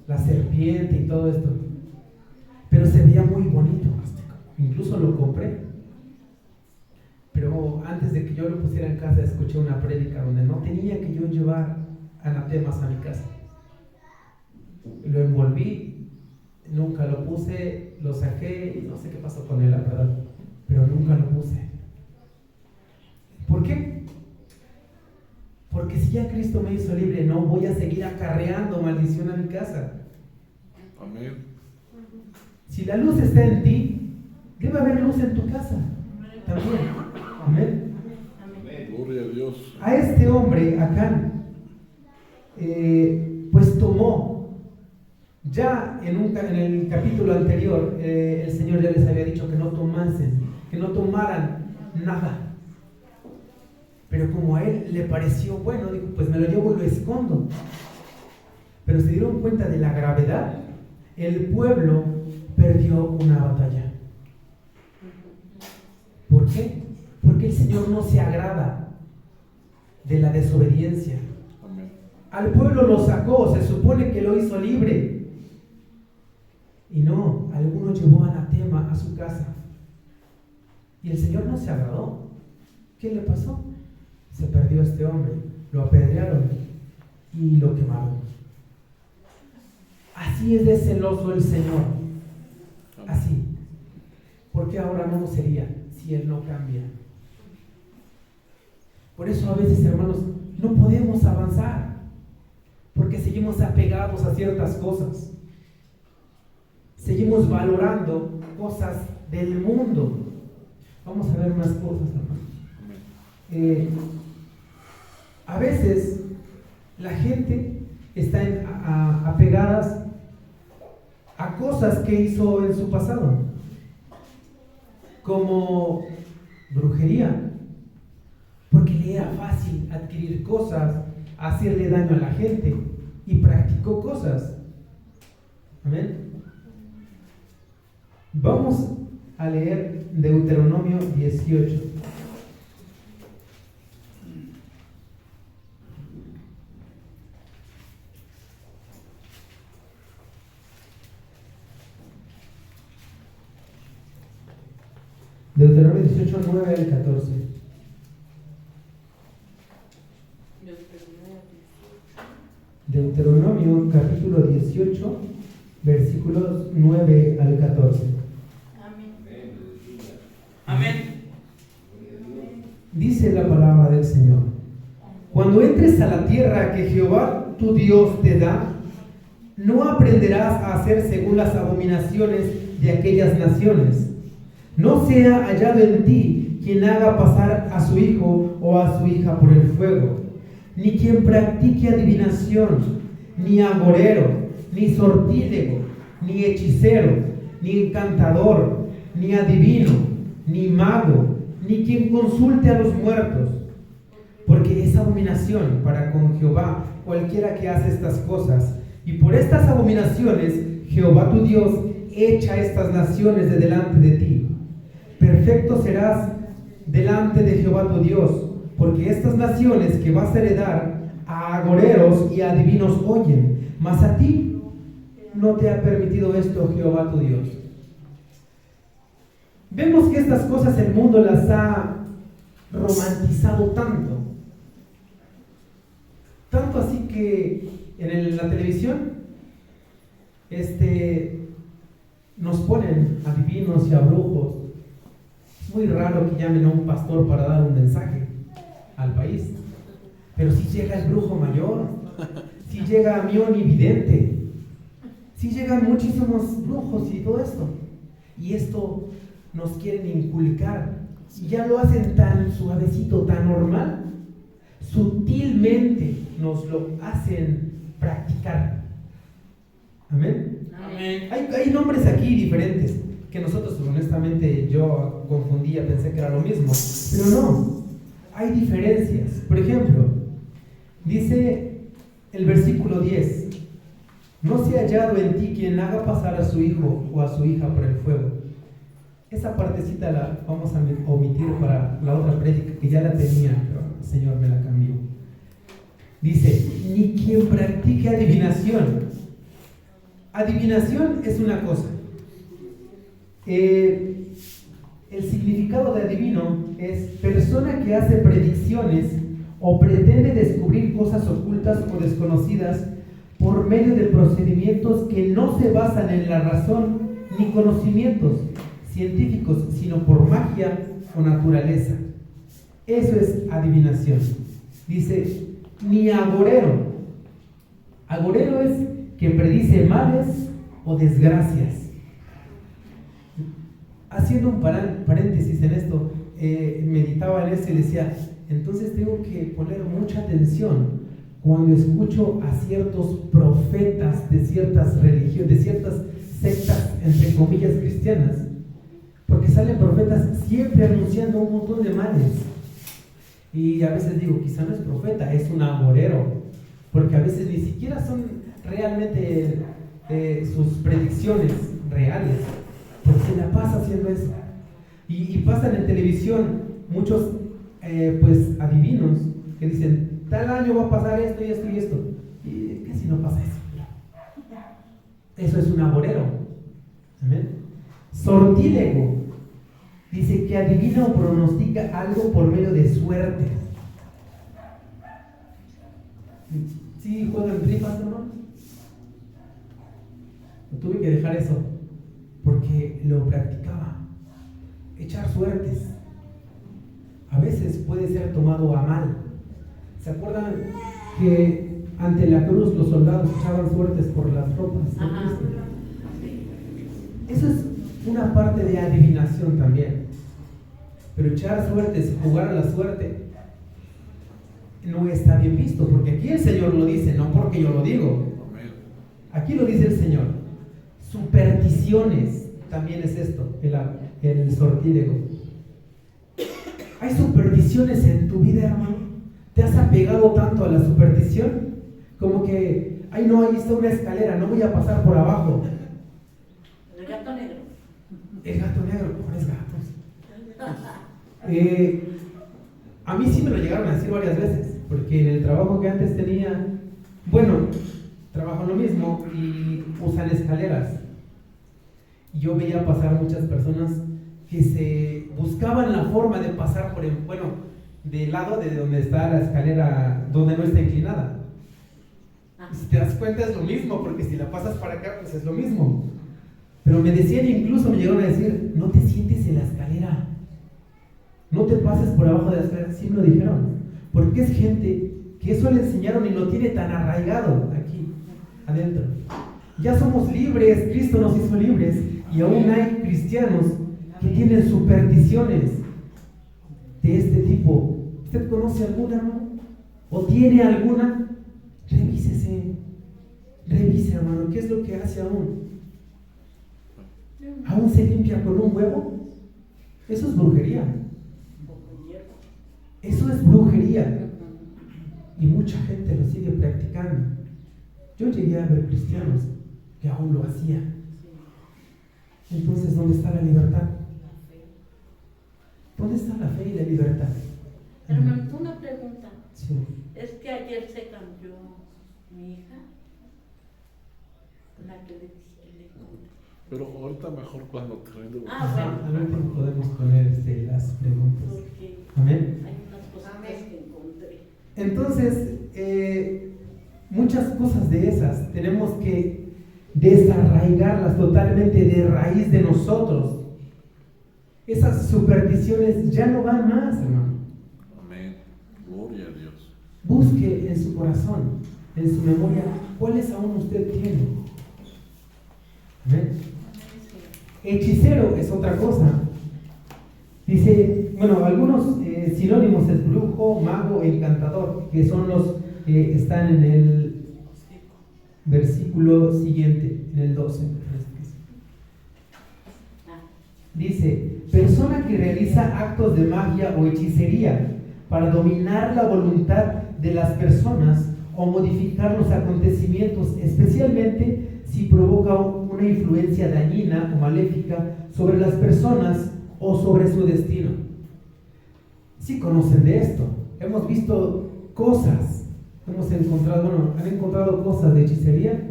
la serpiente y todo esto. Pero se veía muy bonito, incluso lo compré. Pero antes de que yo lo pusiera en casa, escuché una prédica donde no tenía que yo llevar anatemas a mi casa. lo envolví, nunca lo puse, lo saqué y no sé qué pasó con él, la verdad, pero nunca lo puse. ¿Por qué? Porque si ya Cristo me hizo libre, no voy a seguir acarreando maldición a mi casa. Amén. Si la luz está en ti, debe haber luz en tu casa también. Amén. Gloria a Dios. A este hombre, Acán, pues tomó, ya en el capítulo anterior, el Señor ya les había dicho que no tomasen, que no tomaran nada. Pero como a él le pareció bueno, dijo, pues me lo llevo y lo escondo. Pero se dieron cuenta de la gravedad. El pueblo perdió una batalla. ¿Por qué? Porque el Señor no se agrada de la desobediencia. Amén. Al pueblo lo sacó, se supone que lo hizo libre. Y no, algunos llevó anatema a su casa. Y el Señor no se agradó. ¿Qué le pasó? Se perdió este hombre, lo apedrearon y lo quemaron. Así es de celoso el Señor. Así. ¿Por qué ahora no lo sería si Él no cambia? Por eso a veces, hermanos, no podemos avanzar, porque seguimos apegados a ciertas cosas. Seguimos valorando cosas del mundo. Vamos a ver más cosas, hermanos. A veces la gente está apegadas a cosas que hizo en su pasado, como brujería, porque le era fácil adquirir cosas, hacerle daño a la gente, y practicó cosas. Amén. Vamos a leer Deuteronomio 18. Deuteronomio 18, 9 al 14. Deuteronomio capítulo 18, versículos 9 al 14. Amén. Dice la palabra del Señor: cuando entres a la tierra que Jehová tu Dios te da, no aprenderás a hacer según las abominaciones de aquellas naciones. No sea hallado en ti quien haga pasar a su hijo o a su hija por el fuego, ni quien practique adivinación, ni agorero, ni sortílego, ni hechicero, ni encantador, ni adivino, ni mago, ni quien consulte a los muertos, porque es abominación para con Jehová cualquiera que hace estas cosas, y por estas abominaciones Jehová tu Dios echa estas naciones de delante de ti. Perfecto serás delante de Jehová tu Dios, porque estas naciones que vas a heredar a agoreros y a adivinos oyen, mas a ti no te ha permitido esto Jehová tu Dios. Vemos que estas cosas el mundo las ha romantizado tanto así que en la televisión nos ponen a adivinos y a brujos. Es muy raro que llamen a un pastor para dar un mensaje al país, pero si llega el brujo mayor, si llega Mión y vidente, si llegan muchísimos brujos y todo esto, y esto nos quieren inculcar, y ya lo hacen tan suavecito, tan normal, sutilmente nos lo hacen practicar. Amén. Amén. Hay nombres aquí diferentes que nosotros, honestamente, yo confundía, pensé que era lo mismo, pero no, hay diferencias. Por ejemplo, dice el versículo 10: no sea hallado en ti quien haga pasar a su hijo o a su hija por el fuego. Esa partecita la vamos a omitir para la otra prédica, que ya la tenía, pero el Señor me la cambió. Dice, ni quien practique adivinación. Adivinación es una cosa. El significado de adivino es persona que hace predicciones o pretende descubrir cosas ocultas o desconocidas por medio de procedimientos que no se basan en la razón ni conocimientos científicos, sino por magia o naturaleza. Eso es adivinación. Dice, ni agorero. Agorero es quien predice males o desgracias. Haciendo un paréntesis en esto, meditaba en esto y decía, entonces tengo que poner mucha atención cuando escucho a ciertos profetas de ciertas religiones, de ciertas sectas, entre comillas, cristianas, porque salen profetas siempre anunciando un montón de males. Y a veces digo, quizá no es profeta, es un agorero, porque a veces ni siquiera son realmente sus predicciones reales, porque se la pasa haciendo eso. Y pasan en televisión muchos pues adivinos que dicen, tal año va a pasar esto y esto y esto, y casi no pasa eso. Eso es un agorero. ¿Amén? Sortílego dice que adivina o pronostica algo por medio de suerte. ¿Sí juegan rifas, hermano? Tuve que dejar eso porque lo practicaba. Echar suertes a veces puede ser tomado a mal. ¿Se acuerdan que ante la cruz los soldados echaban suertes por las ropas de Cristo? Eso es una parte de adivinación también. Pero echar suertes, jugar a la suerte, no está bien visto, porque aquí el Señor lo dice, no porque yo lo digo. Aquí lo dice el Señor. Supersticiones también es esto, el sortílego. ¿Hay supersticiones en tu vida, hermano? ¿Te has apegado tanto a la superstición? Como que, ay no, ahí está una escalera, no voy a pasar por abajo. El gato negro. El gato negro, pobres gatos. A mí sí me lo llegaron a decir varias veces, porque en el trabajo que antes tenía, bueno, trabajo lo mismo y usan escaleras. Y yo veía pasar muchas personas que se buscaban la forma de pasar por del lado de donde está la escalera, donde no está inclinada. Y si te das cuenta es lo mismo, porque si la pasas para acá, pues es lo mismo. Pero me decían, incluso me llegaron a decir, no te sientes en la escalera, no te pases por abajo de la escalera. Sí me lo dijeron, porque es gente que eso le enseñaron y lo tiene tan arraigado aquí adentro. Ya somos libres, Cristo nos hizo libres, y aún hay cristianos que tienen supersticiones de este tipo. ¿Usted conoce alguna, hermano? ¿O tiene alguna? Revise, hermano, ¿qué es lo que hace aún? ¿Aún se limpia con un huevo? Eso es brujería. Eso es brujería. Y mucha gente lo sigue practicando. Yo llegué a ver cristianos que aún lo hacían. Entonces, ¿dónde está la libertad? ¿Dónde está la fe y la libertad? Hermano, una pregunta. Sí. Es que ayer se cambió mi hija, la que le conté. Pero ahorita mejor cuando termine. Al último podemos poner las preguntas. Porque Amén. hay unas cosas que encontré. Entonces, muchas cosas de esas tenemos que desarraigarlas totalmente de raíz de nosotros. Esas supersticiones ya no van más, hermano. Amén. Gloria a Dios. Busque en su corazón, en su memoria, cuáles aún usted tiene. Amén. Hechicero es otra cosa. Dice, bueno, algunos sinónimos es brujo, mago, encantador, que son los que están en el versículo siguiente, en el 12. Dice, persona que realiza actos de magia o hechicería para dominar la voluntad de las personas o modificar los acontecimientos, especialmente si provoca una influencia dañina o maléfica sobre las personas o sobre su destino. Sí conocen de esto, hemos visto cosas, han encontrado cosas de hechicería.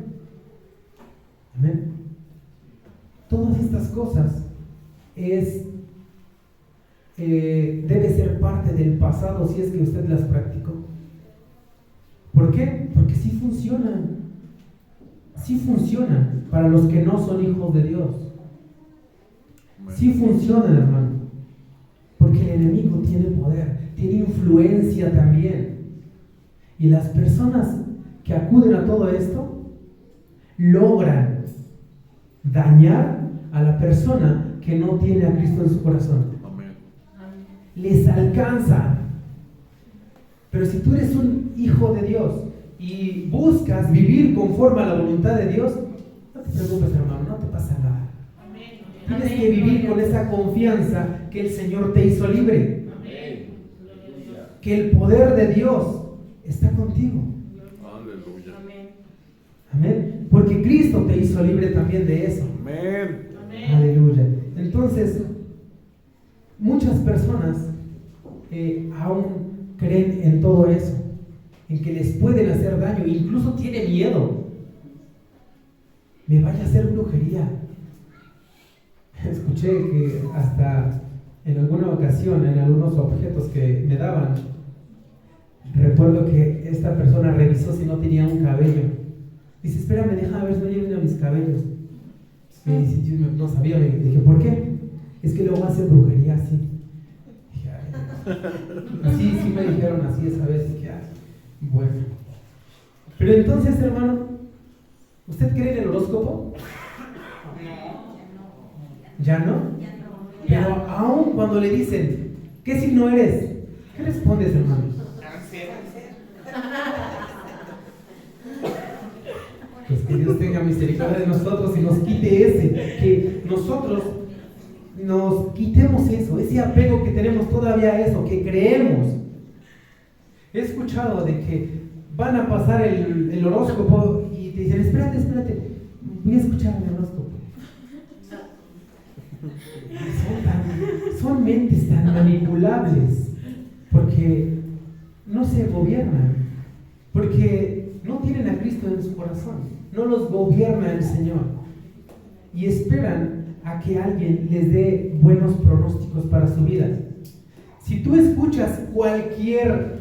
Amén. Todas estas cosas debe ser parte del pasado si es que usted las practicó. ¿Por qué? Porque sí funcionan. sí funcionan para los que no son hijos de Dios. Sí funcionan, hermano. Porque el enemigo tiene poder, tiene influencia también. Y las personas que acuden a todo esto logran dañar a la persona que no tiene a Cristo en su corazón. Amén. Les alcanza. Pero si tú eres un hijo de Dios y buscas vivir conforme a la voluntad de Dios, no te preocupes, hermano, no te pasa nada. Tienes que vivir con esa confianza que el Señor te hizo libre. Que el poder de Dios está contigo. Aleluya. Amén. Porque Cristo te hizo libre también de eso. Amén. Aleluya. Entonces, muchas personas aún creen en todo eso, en que les pueden hacer daño, incluso tienen miedo. Me vaya a hacer brujería. Escuché que hasta en alguna ocasión, en algunos objetos que me daban, recuerdo que esta persona revisó si no tenía un cabello. Dice, espérame, déjame ver si no llegan mis cabellos. Y dice, yo no sabía, me dije, ¿por qué? Es que luego hace brujería así. Dije, así sí me dijeron así esa vez. Dije, bueno. Pero entonces, hermano, ¿usted cree en el horóscopo? ¿Ya no? Pero aún cuando le dicen, ¿qué signo eres? ¿Qué respondes, hermano? Pues que Dios tenga misericordia de nosotros y nos quite ese, que nosotros nos quitemos eso, ese apego que tenemos todavía a eso, que creemos. He escuchado de que van a pasar el horóscopo y te dicen, espérate, voy a escuchar el horóscopo. Son mentes tan manipulables porque no se gobiernan, porque no tienen a Cristo en su corazón, no los gobierna el Señor y esperan a que alguien les dé buenos pronósticos para su vida. Si tú escuchas cualquier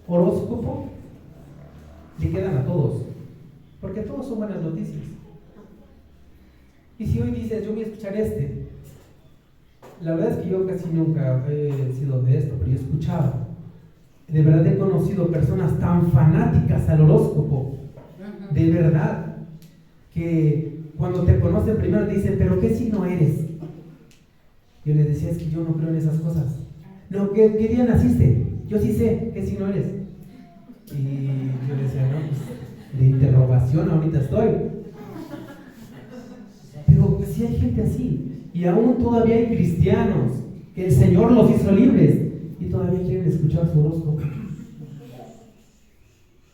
horóscopo, le quedan a todos, porque todos son buenas noticias. Y si hoy dices, yo voy a escuchar la verdad es que yo casi nunca he sido de esto, pero yo escuchaba. De verdad he conocido personas tan fanáticas al horóscopo, de verdad, que cuando te conocen primero te dicen, ¿pero qué signo eres? Yo les decía, es que yo no creo en esas cosas. No, ¿qué día naciste? Yo sí sé qué signo eres. Y yo les decía, no, pues de interrogación ahorita estoy. Pero sí hay gente así. Y aún todavía hay cristianos que el Señor los hizo libres y todavía quieren escuchar su horóscopo.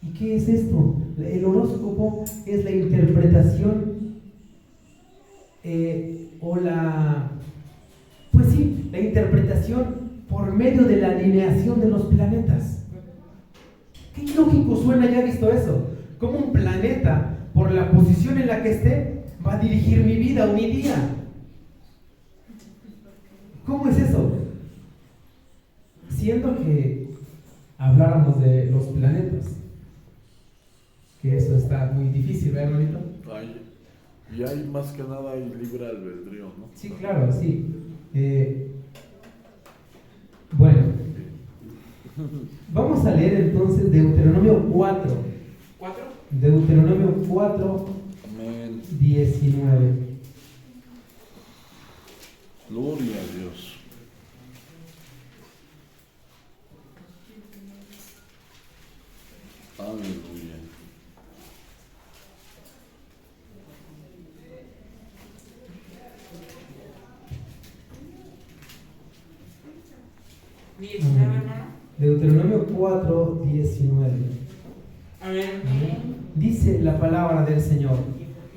¿Y qué es esto? El horóscopo es la interpretación la interpretación por medio de la alineación de los planetas. Qué ilógico suena, ya visto eso. Como un planeta, por la posición en la que esté, va a dirigir mi vida o mi día. ¿Cómo es eso? Siendo que habláramos de los planetas, que eso está muy difícil, ¿verdad, hermanito? Y hay más que nada hay libre albedrío, ¿no? Sí, claro, sí. Bueno, vamos a leer entonces Deuteronomio 4. Deuteronomio 4, Amén. 19. Gloria a Dios. Aleluya. Deuteronomio 4, 19. Amén. Dice la palabra del Señor: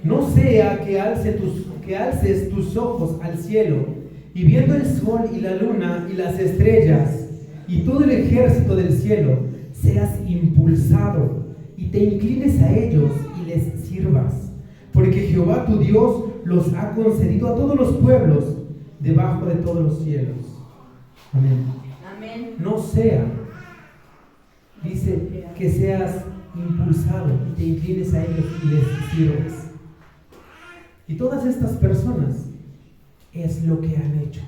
no sea que alces tus ojos al cielo y viendo el sol y la luna y las estrellas y todo el ejército del cielo, seas impulsado y te inclines a ellos y les sirvas, porque Jehová tu Dios los ha concedido a todos los pueblos debajo de todos los cielos. Amén. Amén. No sea, dice, que seas impulsado y te inclines a ellos y les sirvas. Y todas estas personas es lo que han hecho,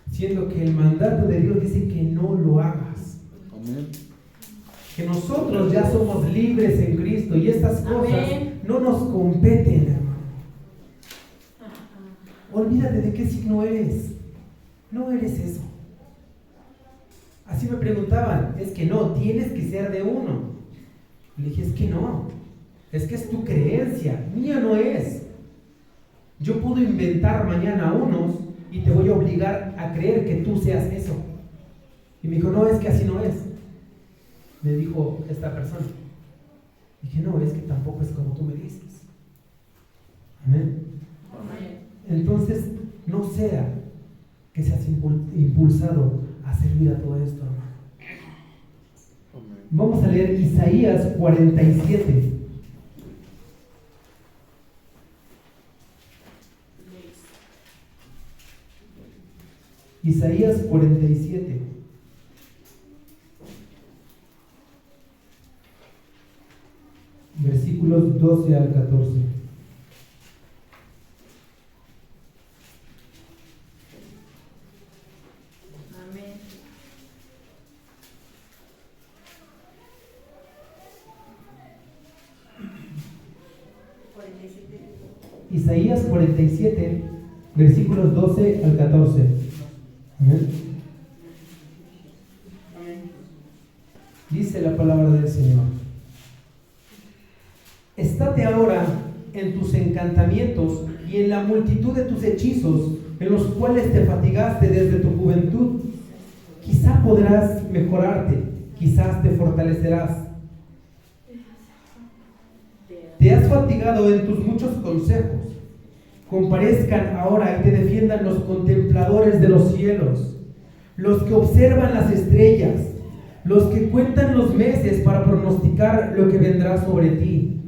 siendo que el mandato de Dios dice que no lo hagas. Amén. Que nosotros ya somos libres en Cristo y estas cosas Amén. no nos competen, hermano. Olvídate de qué signo eres. No eres eso. Así me preguntaban, es que no, tienes que ser de uno. Le dije, es que no, es que es tu creencia, mía no es. Yo puedo inventar mañana unos y te voy a obligar a creer que tú seas eso. Y me dijo, no, es que así no es. Me dijo esta persona. Dije, no, es que tampoco es como tú me dices. Amén. Entonces, no sea que seas impulsado a servir a todo esto, hermano. Amén. Vamos a leer Isaías 47. Isaías 47. Versículos 12 al 14. Amén. Isaías 47, versículos 12 al 14. Amén. Dice la palabra del Señor: estate ahora en tus encantamientos y en la multitud de tus hechizos, en los cuales te fatigaste desde tu juventud. Quizá podrás mejorarte, quizás te fortalecerás. Te has fatigado en tus muchos consejos. Comparezcan ahora y te defiendan los contempladores de los cielos, los que observan las estrellas, los que cuentan los meses para pronosticar lo que vendrá sobre ti.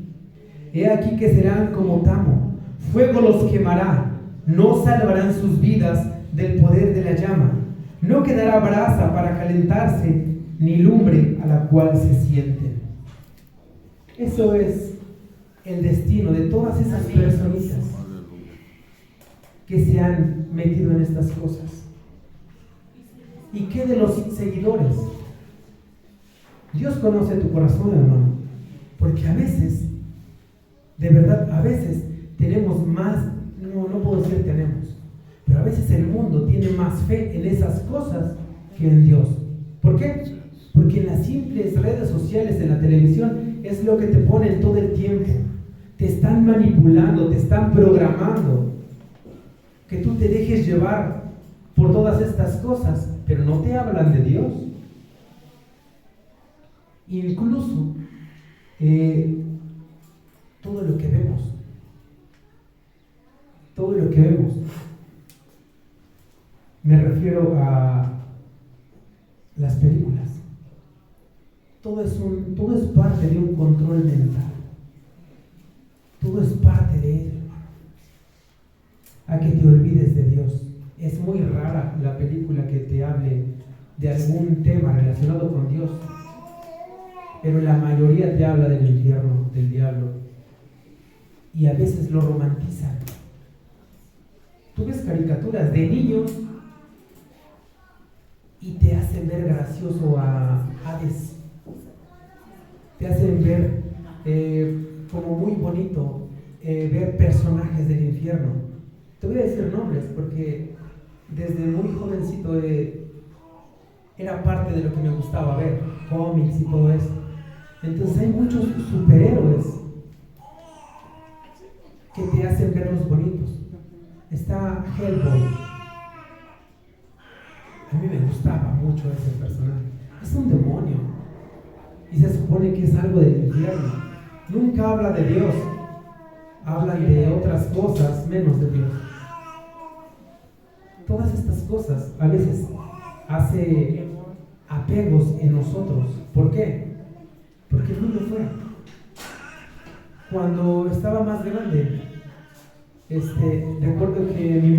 He aquí que serán como tamo, fuego los quemará, no salvarán sus vidas del poder de la llama, no quedará brasa para calentarse, ni lumbre a la cual se sienten. Eso es el destino de todas esas personitas que se han metido en estas cosas. ¿Y qué de los seguidores? Dios conoce tu corazón, hermano, porque a veces, de verdad, a veces tenemos más, no puedo decir tenemos, pero a veces el mundo tiene más fe en esas cosas que en Dios. ¿Por qué? Porque en las simples redes sociales, en la televisión, es lo que te ponen todo el tiempo. Te están manipulando, te están programando, que tú te dejes llevar por todas estas cosas, pero no te hablan de Dios. Incluso todo lo que vemos, me refiero a las películas. Todo es parte de un control mental. Todo es parte de ello, hermano. A que te olvides de Dios. Es muy rara la película que te hable de algún tema relacionado con Dios, pero la mayoría te habla del infierno, del diablo, y a veces lo romantizan. Tú ves caricaturas de niños y te hacen ver gracioso a Hades, te hacen ver como muy bonito ver personajes del infierno. Te voy a decir nombres porque desde muy jovencito era parte de lo que me gustaba ver, cómics y todo eso. Entonces hay muchos superhéroes que te hacen verlos bonitos. Está Hellboy. A mí me gustaba mucho ese personaje. Es un demonio y se supone que es algo del infierno. Nunca habla de Dios, hablan de otras cosas menos de Dios. Todas estas cosas a veces hace apegos en nosotros. ¿Por qué? Porque el mundo fue. Cuando estaba más grande, recuerdo que mi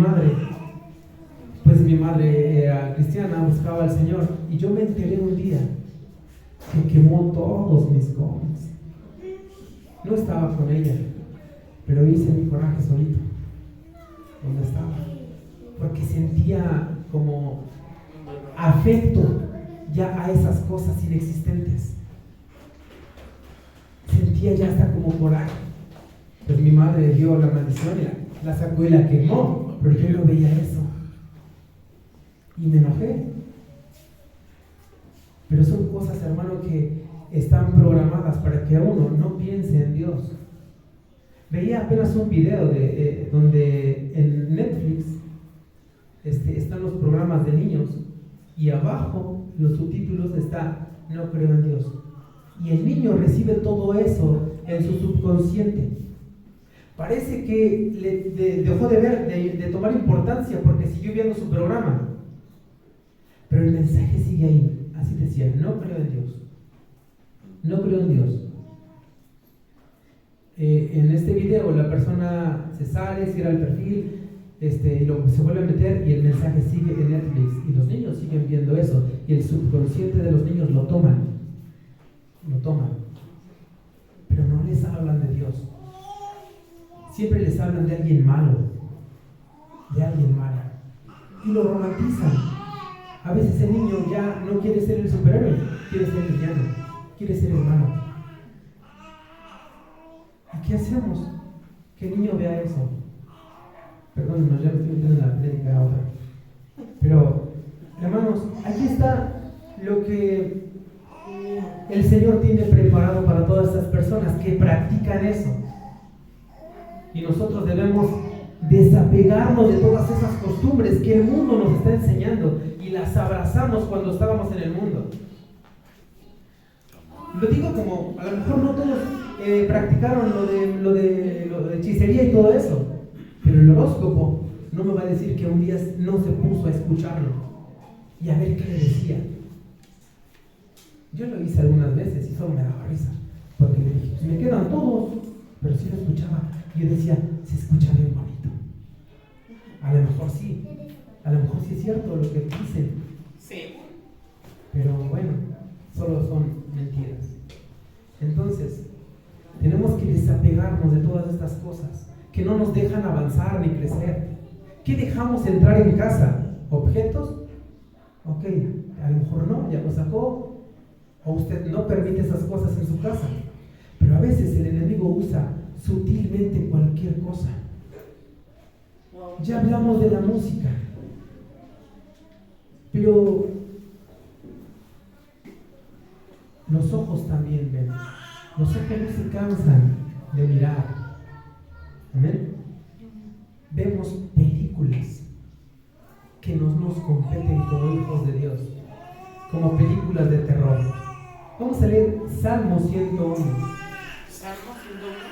madre era cristiana, buscaba al Señor, y yo me enteré un día que quemó todos mis cómics. No estaba con ella, pero hice mi coraje solito, donde estaba, porque sentía como afecto ya a esas cosas inexistentes. Sentía ya hasta como coraje. Pues mi madre dio la maldición y la sacó y la quemó, pero yo no veía eso y me enojé. Pero son cosas, hermano, que están programadas para que uno no piense en Dios. Veía apenas un video donde en Netflix están los programas de niños y abajo los subtítulos está "No creo en Dios". Y el niño recibe todo eso en su subconsciente. Parece que dejó de tomar importancia porque siguió viendo su programa. Pero el mensaje sigue ahí. Así decía: no creo en Dios. No creo en Dios. En este video la persona se sale, cierra el perfil, se vuelve a meter y el mensaje sigue en Netflix. Y los niños siguen viendo eso. Y el subconsciente de los niños lo toman. Pero no les hablan de Dios. Siempre les hablan de alguien malo. Y lo romantizan. A veces el niño ya no quiere ser el superhéroe, quiere ser el villano, quiere ser el malo. ¿Y qué hacemos? Que el niño vea eso. Perdón, ya me estoy metiendo en la prédica ahora. Pero, hermanos, aquí está lo que el Señor tiene preparado para todas estas personas que practican eso. Y nosotros debemos desapegarnos de todas esas costumbres que el mundo nos está enseñando y las abrazamos cuando estábamos en el mundo. Lo digo como, a lo mejor no todos practicaron lo de hechicería y todo eso, pero el horóscopo no me va a decir que un día no se puso a escucharlo y a ver qué le decía. Yo lo hice algunas veces y solo me daba risa, porque le dije, me quedan todos, pero sí lo escuchaba. Y yo decía, se escucha bien bonito. A lo mejor sí es cierto lo que dicen. Sí. Pero bueno, solo son mentiras. Entonces, tenemos que desapegarnos de todas estas cosas que no nos dejan avanzar ni crecer. ¿Qué dejamos entrar en casa? ¿Objetos? Ok, a lo mejor no, ya lo sacó. O usted no permite esas cosas en su casa. Pero a veces el enemigo usa sutilmente cualquier cosa. Ya hablamos de la música, pero los ojos también ven. Los ojos no se cansan de mirar. Amén. Vemos películas que nos competen como hijos de Dios, como películas de terror. Vamos a leer Salmo 101. Salmo 101.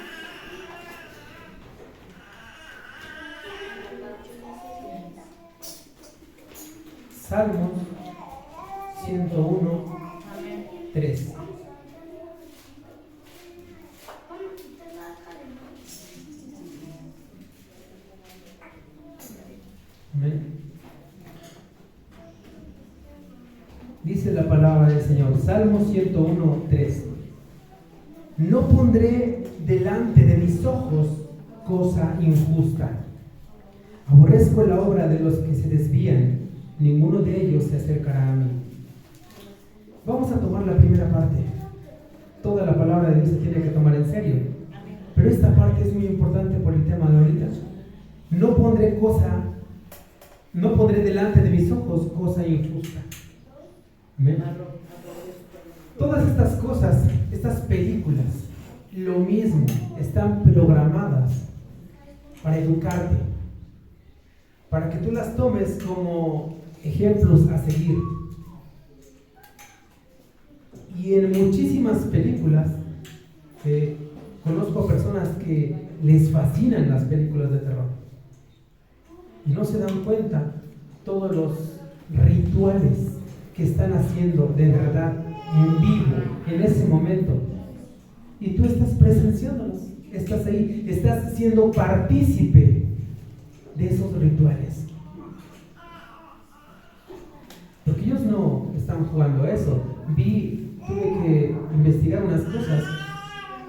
Salmos 101, 3. Amén. Dice la palabra del Señor, Salmo 101, 3. No pondré delante de mis ojos cosa injusta. Aborrezco la obra de los que se desvían. Ninguno de ellos se acercará a mí. Vamos a tomar la primera parte. Toda la palabra de Dios se tiene que tomar en serio. Pero esta parte es muy importante por el tema de ahorita. No pondré delante de mis ojos cosa injusta. ¿Amén? Todas estas cosas, estas películas, lo mismo, están programadas para educarte, para que tú las tomes como ejemplos a seguir. Y en muchísimas películas conozco a personas que les fascinan las películas de terror y no se dan cuenta todos los rituales que están haciendo de verdad en vivo en ese momento, y tú estás presenciándolos, estás ahí, estás siendo partícipe de esos rituales, porque ellos no están jugando a eso. Tuve que investigar unas cosas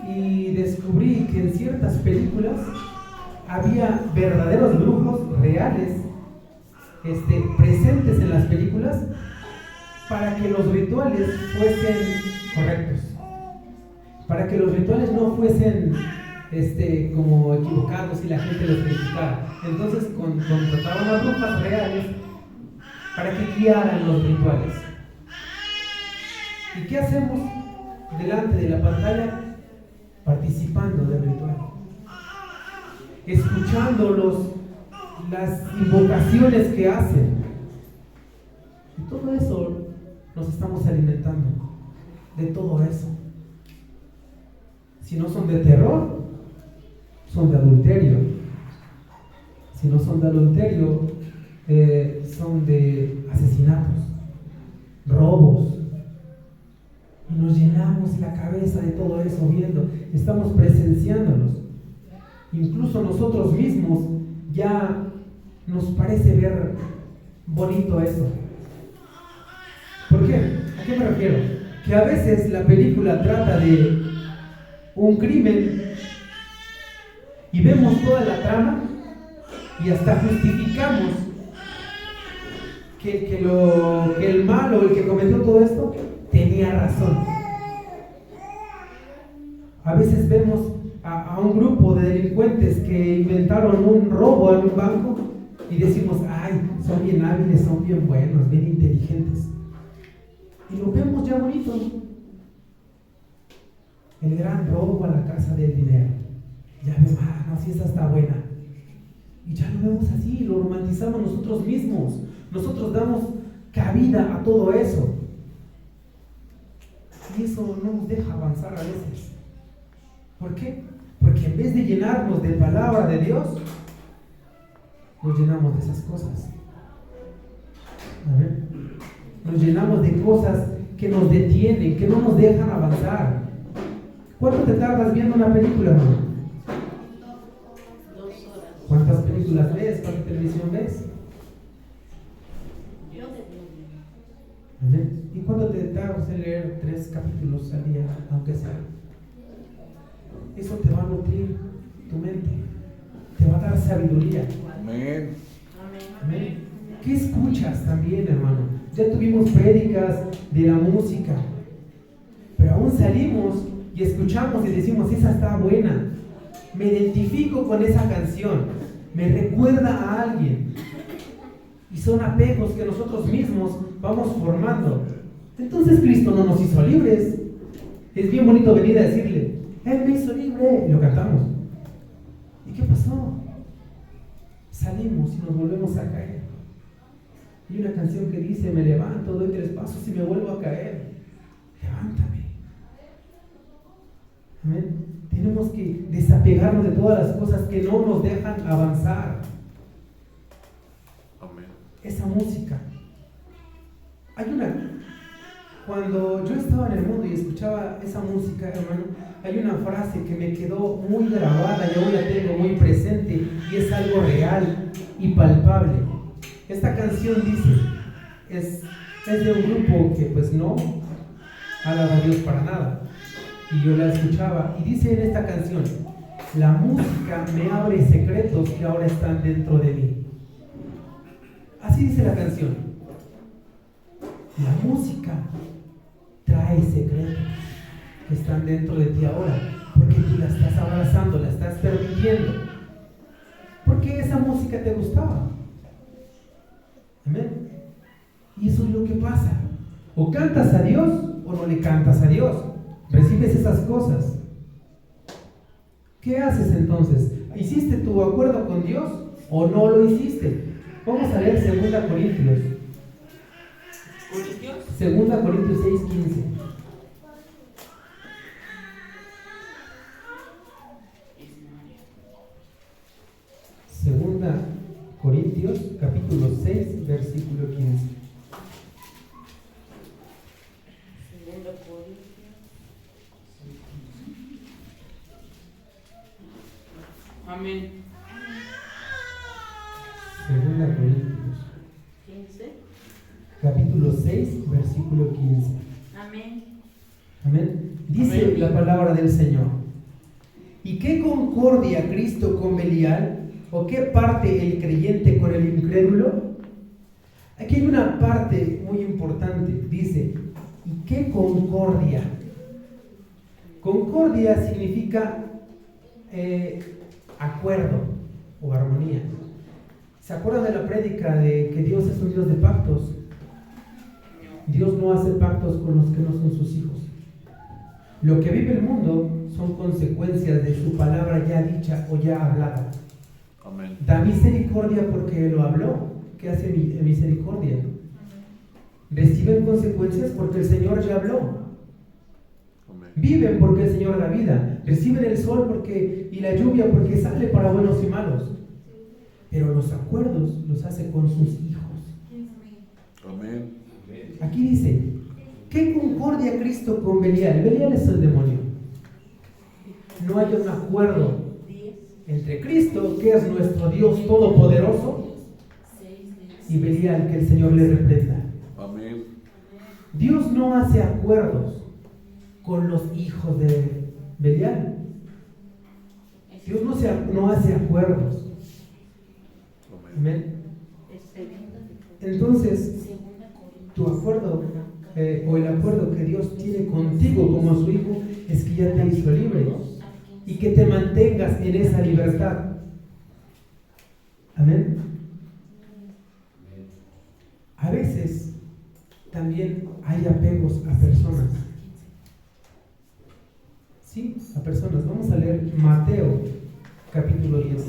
y descubrí que en ciertas películas había verdaderos brujos reales presentes en las películas para que los rituales fuesen correctos, para que los rituales no fuesen como equivocados y la gente los criticara. Entonces contrataban a brujas reales para que guiaran los rituales. ¿Y qué hacemos delante de la pantalla? Participando del ritual, escuchando las invocaciones que hacen. Y todo eso nos estamos alimentando de todo eso. Si no son de terror, son de adulterio. Si no son de adulterio, son de asesinatos, robos. Y nos llenamos la cabeza de todo eso viendo. Estamos presenciándolos. Incluso nosotros mismos ya nos parece ver bonito eso. ¿Por qué? ¿A qué me refiero? Que a veces la película trata de un crimen y vemos toda la trama y hasta justificamos que el malo, el que cometió todo esto, tenía razón. A veces vemos a un grupo de delincuentes que inventaron un robo en un banco y decimos, ay, son bien hábiles, son bien buenos, bien inteligentes. Y lo vemos ya bonito. El gran robo a la casa del dinero. Ya vemos, no, si esa está buena. Y ya lo vemos así, lo romantizamos nosotros mismos. Nosotros damos cabida a todo eso. Y eso no nos deja avanzar a veces. ¿Por qué? Porque en vez de llenarnos de palabra de Dios, nos llenamos de esas cosas. ¿Amén? Nos llenamos de cosas que nos detienen, que no nos dejan avanzar. ¿Cuánto te tardas viendo una película, hermano? 2 horas. ¿Cuántas películas ves? ¿Cuánta televisión ves? Yo de ¿Amén? ¿Y cuánto te tardas en leer 3 capítulos al día, aunque sea? Eso te va a nutrir tu mente, te va a dar sabiduría. Amén. Amén. ¿Qué escuchas también, hermano? Ya tuvimos prédicas de la música, pero aún salimos y escuchamos y decimos, esa está buena, me identifico con esa canción, me recuerda a alguien. Y son apegos que nosotros mismos vamos formando. Entonces Cristo no nos hizo libres. Es bien bonito venir a decirle, Él me hizo libre, y lo cantamos. ¿Y qué pasó? Salimos y nos volvemos a caer. Y una canción que dice, me levanto, doy 3 pasos y me vuelvo a caer. Levántame. Amén. Tenemos que desapegarnos de todas las cosas que no nos dejan avanzar. Amén. Esa música. Cuando yo estaba en el mundo y escuchaba esa música, hermano, hay una frase que me quedó muy grabada y aún la tengo muy presente y es algo real y palpable. Esta canción dice, es de un grupo que pues no alaba a Dios para nada, y yo la escuchaba y dice en esta canción, la música me abre secretos que ahora están dentro de mí. Así dice la canción. La música trae secretos que están dentro de ti ahora, porque tú la estás abrazando, la estás permitiendo, porque esa música te gustaba. Amén. Y eso es lo que pasa. O cantas a Dios o no le cantas a Dios. Recibes esas cosas. ¿Qué haces entonces? ¿Hiciste tu acuerdo con Dios o no lo hiciste? Vamos a leer 2 Corintios. ¿Corintios? 2 Corintios 6:15. Segunda Corintios, capítulo 6, versículo 15. Segunda Corintios. Amén. Segunda Corintios, 15. capítulo 6, versículo 15. Amén. Amén. Dice Amén. la palabra del Señor. ¿Y qué concordia Cristo con Belial? ¿O qué parte el creyente con el incrédulo? Aquí hay una parte muy importante. Dice, ¿y qué concordia? Concordia significa acuerdo o armonía. ¿Se acuerdan de la prédica de que Dios es un Dios de pactos? Dios no hace pactos con los que no son sus hijos. Lo que vive el mundo son consecuencias de su palabra ya dicha o ya hablada. Amén. Da misericordia porque lo habló. ¿Qué hace misericordia? Reciben consecuencias porque el Señor ya habló. Amén. Viven porque el Señor da vida. Reciben el sol y la lluvia porque sale para buenos y malos. Pero los acuerdos los hace con sus hijos. Amén. Aquí dice, ¿qué concordia Cristo con Belial? Belial es el demonio. No hay un acuerdo entre Cristo, que es nuestro Dios todopoderoso, y Belial, que el Señor le reprenda. Amén. Dios no hace acuerdos con los hijos de Belial. Dios no hace acuerdos. Amén. Entonces, tu acuerdo o el acuerdo que Dios tiene contigo como su hijo es que ya te hizo libre y que te mantengas en esa libertad. Amén. A veces también hay apegos a personas. Sí, a personas. Vamos a leer Mateo capítulo 10.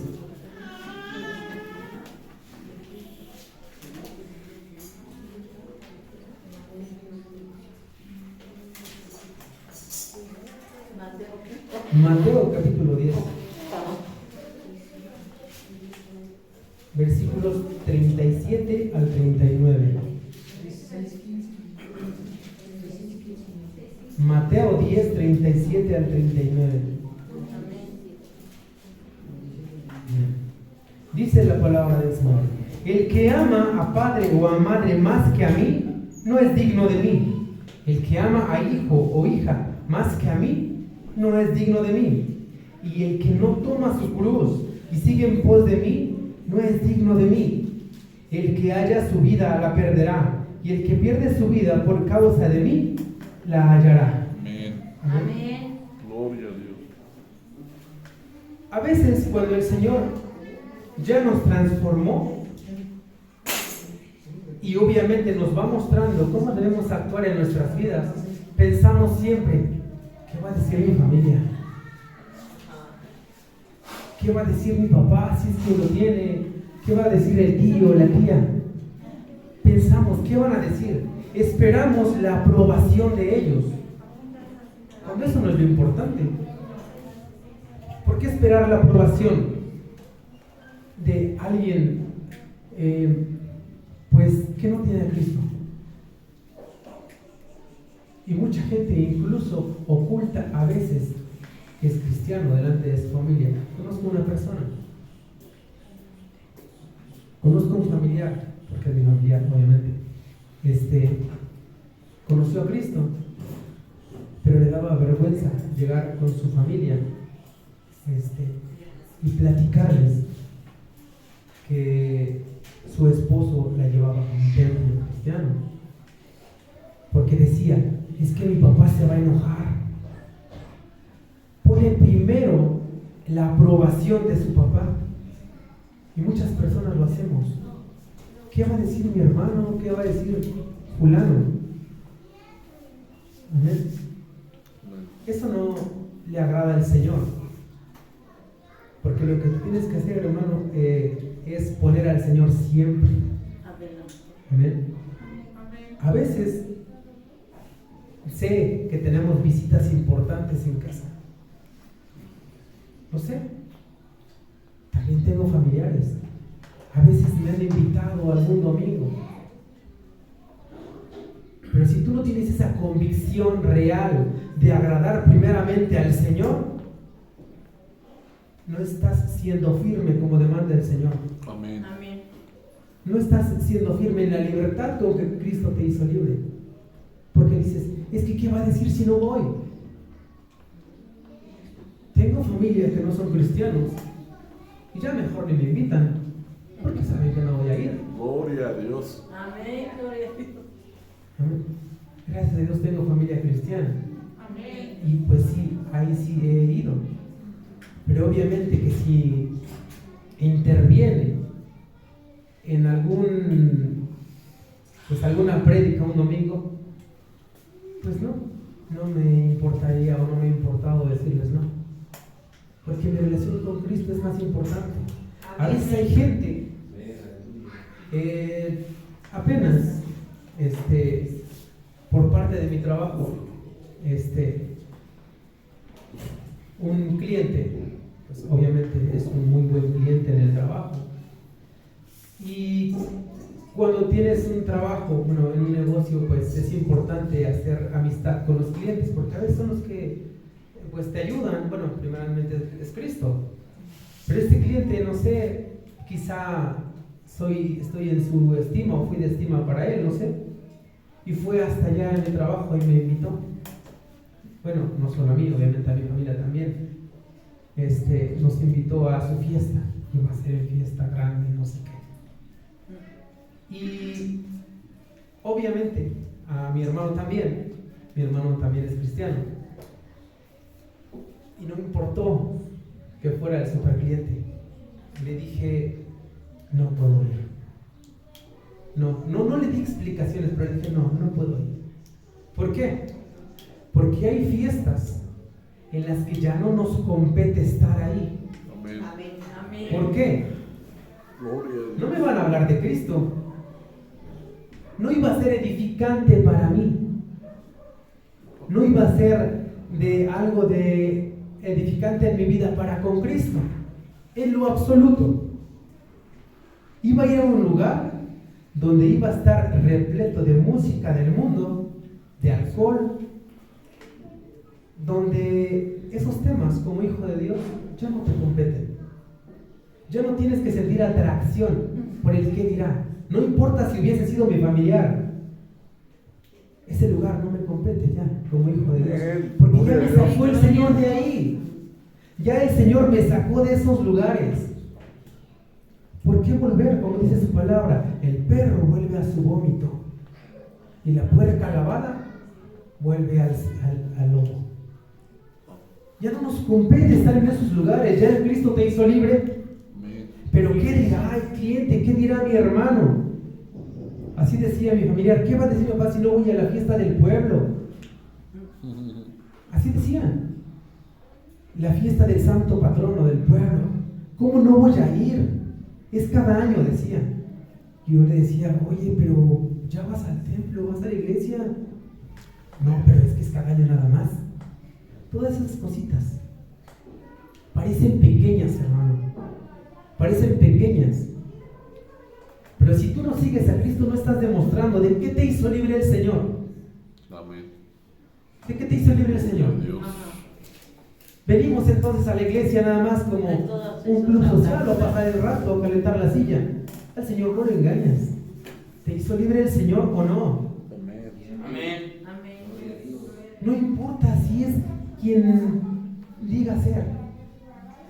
Mateo capítulo 10, versículos 37 al 39. Mateo 10, 37 al 39. Dice la palabra del Señor: el que ama a padre o a madre más que a mí, no es digno de mí. El que ama a hijo o hija más que a mí, no es digno de mí. Y el que no toma su cruz y sigue en pos de mí, no es digno de mí. El que halla su vida la perderá, y el que pierde su vida por causa de mí, la hallará. Amén. Amén. Gloria a Dios. A veces cuando el Señor ya nos transformó y obviamente nos va mostrando cómo debemos actuar en nuestras vidas, pensamos siempre: ¿qué va a decir mi familia? ¿Qué va a decir mi papá si es que lo tiene? ¿Qué va a decir el tío o la tía? Pensamos, ¿qué van a decir? Esperamos la aprobación de ellos. Cuando eso no es lo importante. ¿Por qué esperar la aprobación de alguien pues que no tiene a Cristo? Y mucha gente incluso oculta a veces que es cristiano delante de su familia. Conozco una persona, conozco un familiar, porque es mi familiar obviamente, conoció a Cristo, pero le daba vergüenza llegar con su familia y platicarles que su esposo la llevaba a un templo cristiano, porque decía: es que mi papá se va a enojar. Pone primero la aprobación de su papá. Y muchas personas lo hacemos. ¿Qué va a decir mi hermano? ¿Qué va a decir fulano? Amén. Eso no le agrada al Señor. Porque lo que tú tienes que hacer, hermano, es poner al Señor siempre. Amén. A veces sé que tenemos visitas importantes en casa. Lo sé. También tengo familiares. A veces me han invitado algún domingo. Pero si tú no tienes esa convicción real de agradar primeramente al Señor, no estás siendo firme como demanda el Señor. Amén. Amén. No estás siendo firme en la libertad con que Cristo te hizo libre. Porque dices: es que ¿qué va a decir si no voy? Tengo familia que no son cristianos y ya mejor ni me invitan porque saben que no voy a ir. Gloria a Dios. Amén, gloria a Dios. Amén. Gracias a Dios tengo familia cristiana. Amén. Y pues sí, ahí sí he ido. Pero obviamente que si interviene en alguna prédica un domingo, pues no me importaría o no me ha importado decirles no. Porque mi relación con Cristo es más importante. A veces hay gente, apenas, por parte de mi trabajo, un cliente, pues obviamente es un muy buen cliente en el trabajo. Y cuando tienes un trabajo, en un negocio, pues es importante hacer amistad con los clientes, porque a veces son los que pues te ayudan. Bueno, primeramente es Cristo, pero este cliente, no sé, quizá estoy en su estima o fui de estima para él, no sé, y fue hasta allá en el trabajo y me invitó. Bueno, no solo a mí, obviamente a mi familia también. Nos invitó a su fiesta, iba a ser fiesta grande, no sé qué. Y obviamente a mi hermano también es cristiano. Y no me importó que fuera el supercliente. Le dije, no puedo ir. No le di explicaciones, pero le dije, no puedo ir. ¿Por qué? Porque hay fiestas en las que ya no nos compete estar ahí. Amén. Amén. ¿Por qué? Gloria a Dios. No me van a hablar de Cristo. No iba a ser edificante para mí. No iba a ser de algo de edificante en mi vida para con Cristo. En lo absoluto. Iba a ir a un lugar donde iba a estar repleto de música del mundo, de alcohol, donde esos temas como hijo de Dios ya no te competen. Ya no tienes que sentir atracción por el qué dirá. No importa si hubiese sido mi familiar. Ese lugar no me compete ya como hijo de Dios. Porque ya me sacó el Señor de ahí. Ya el Señor me sacó de esos lugares. ¿Por qué volver? Como dice su palabra, el perro vuelve a su vómito y la puerca lavada vuelve al lobo. Ya no nos compete estar en esos lugares. Ya el Cristo te hizo libre. Pero ¿qué dirá el cliente? ¿Qué dirá mi hermano? Así decía mi familiar. ¿Qué va a decir mi papá si no voy a la fiesta del pueblo? Así decían. La fiesta del santo patrono del pueblo. ¿Cómo no voy a ir? Es cada año, decían. Y yo le decía, oye, pero ¿ya vas al templo? ¿Vas a la iglesia? No, pero es que es cada año nada más. Todas esas cositas parecen pequeñas, hermano. Parecen pequeñas. Pero si tú no sigues a Cristo, no estás demostrando. ¿De qué te hizo libre el Señor? Amén. ¿De qué te hizo libre el Señor? Dios. Venimos entonces a la iglesia nada más como un club social o pasar el rato o calentar la silla. Al Señor no lo engañas. ¿Te hizo libre el Señor o no? Amén. No importa si es quien diga ser.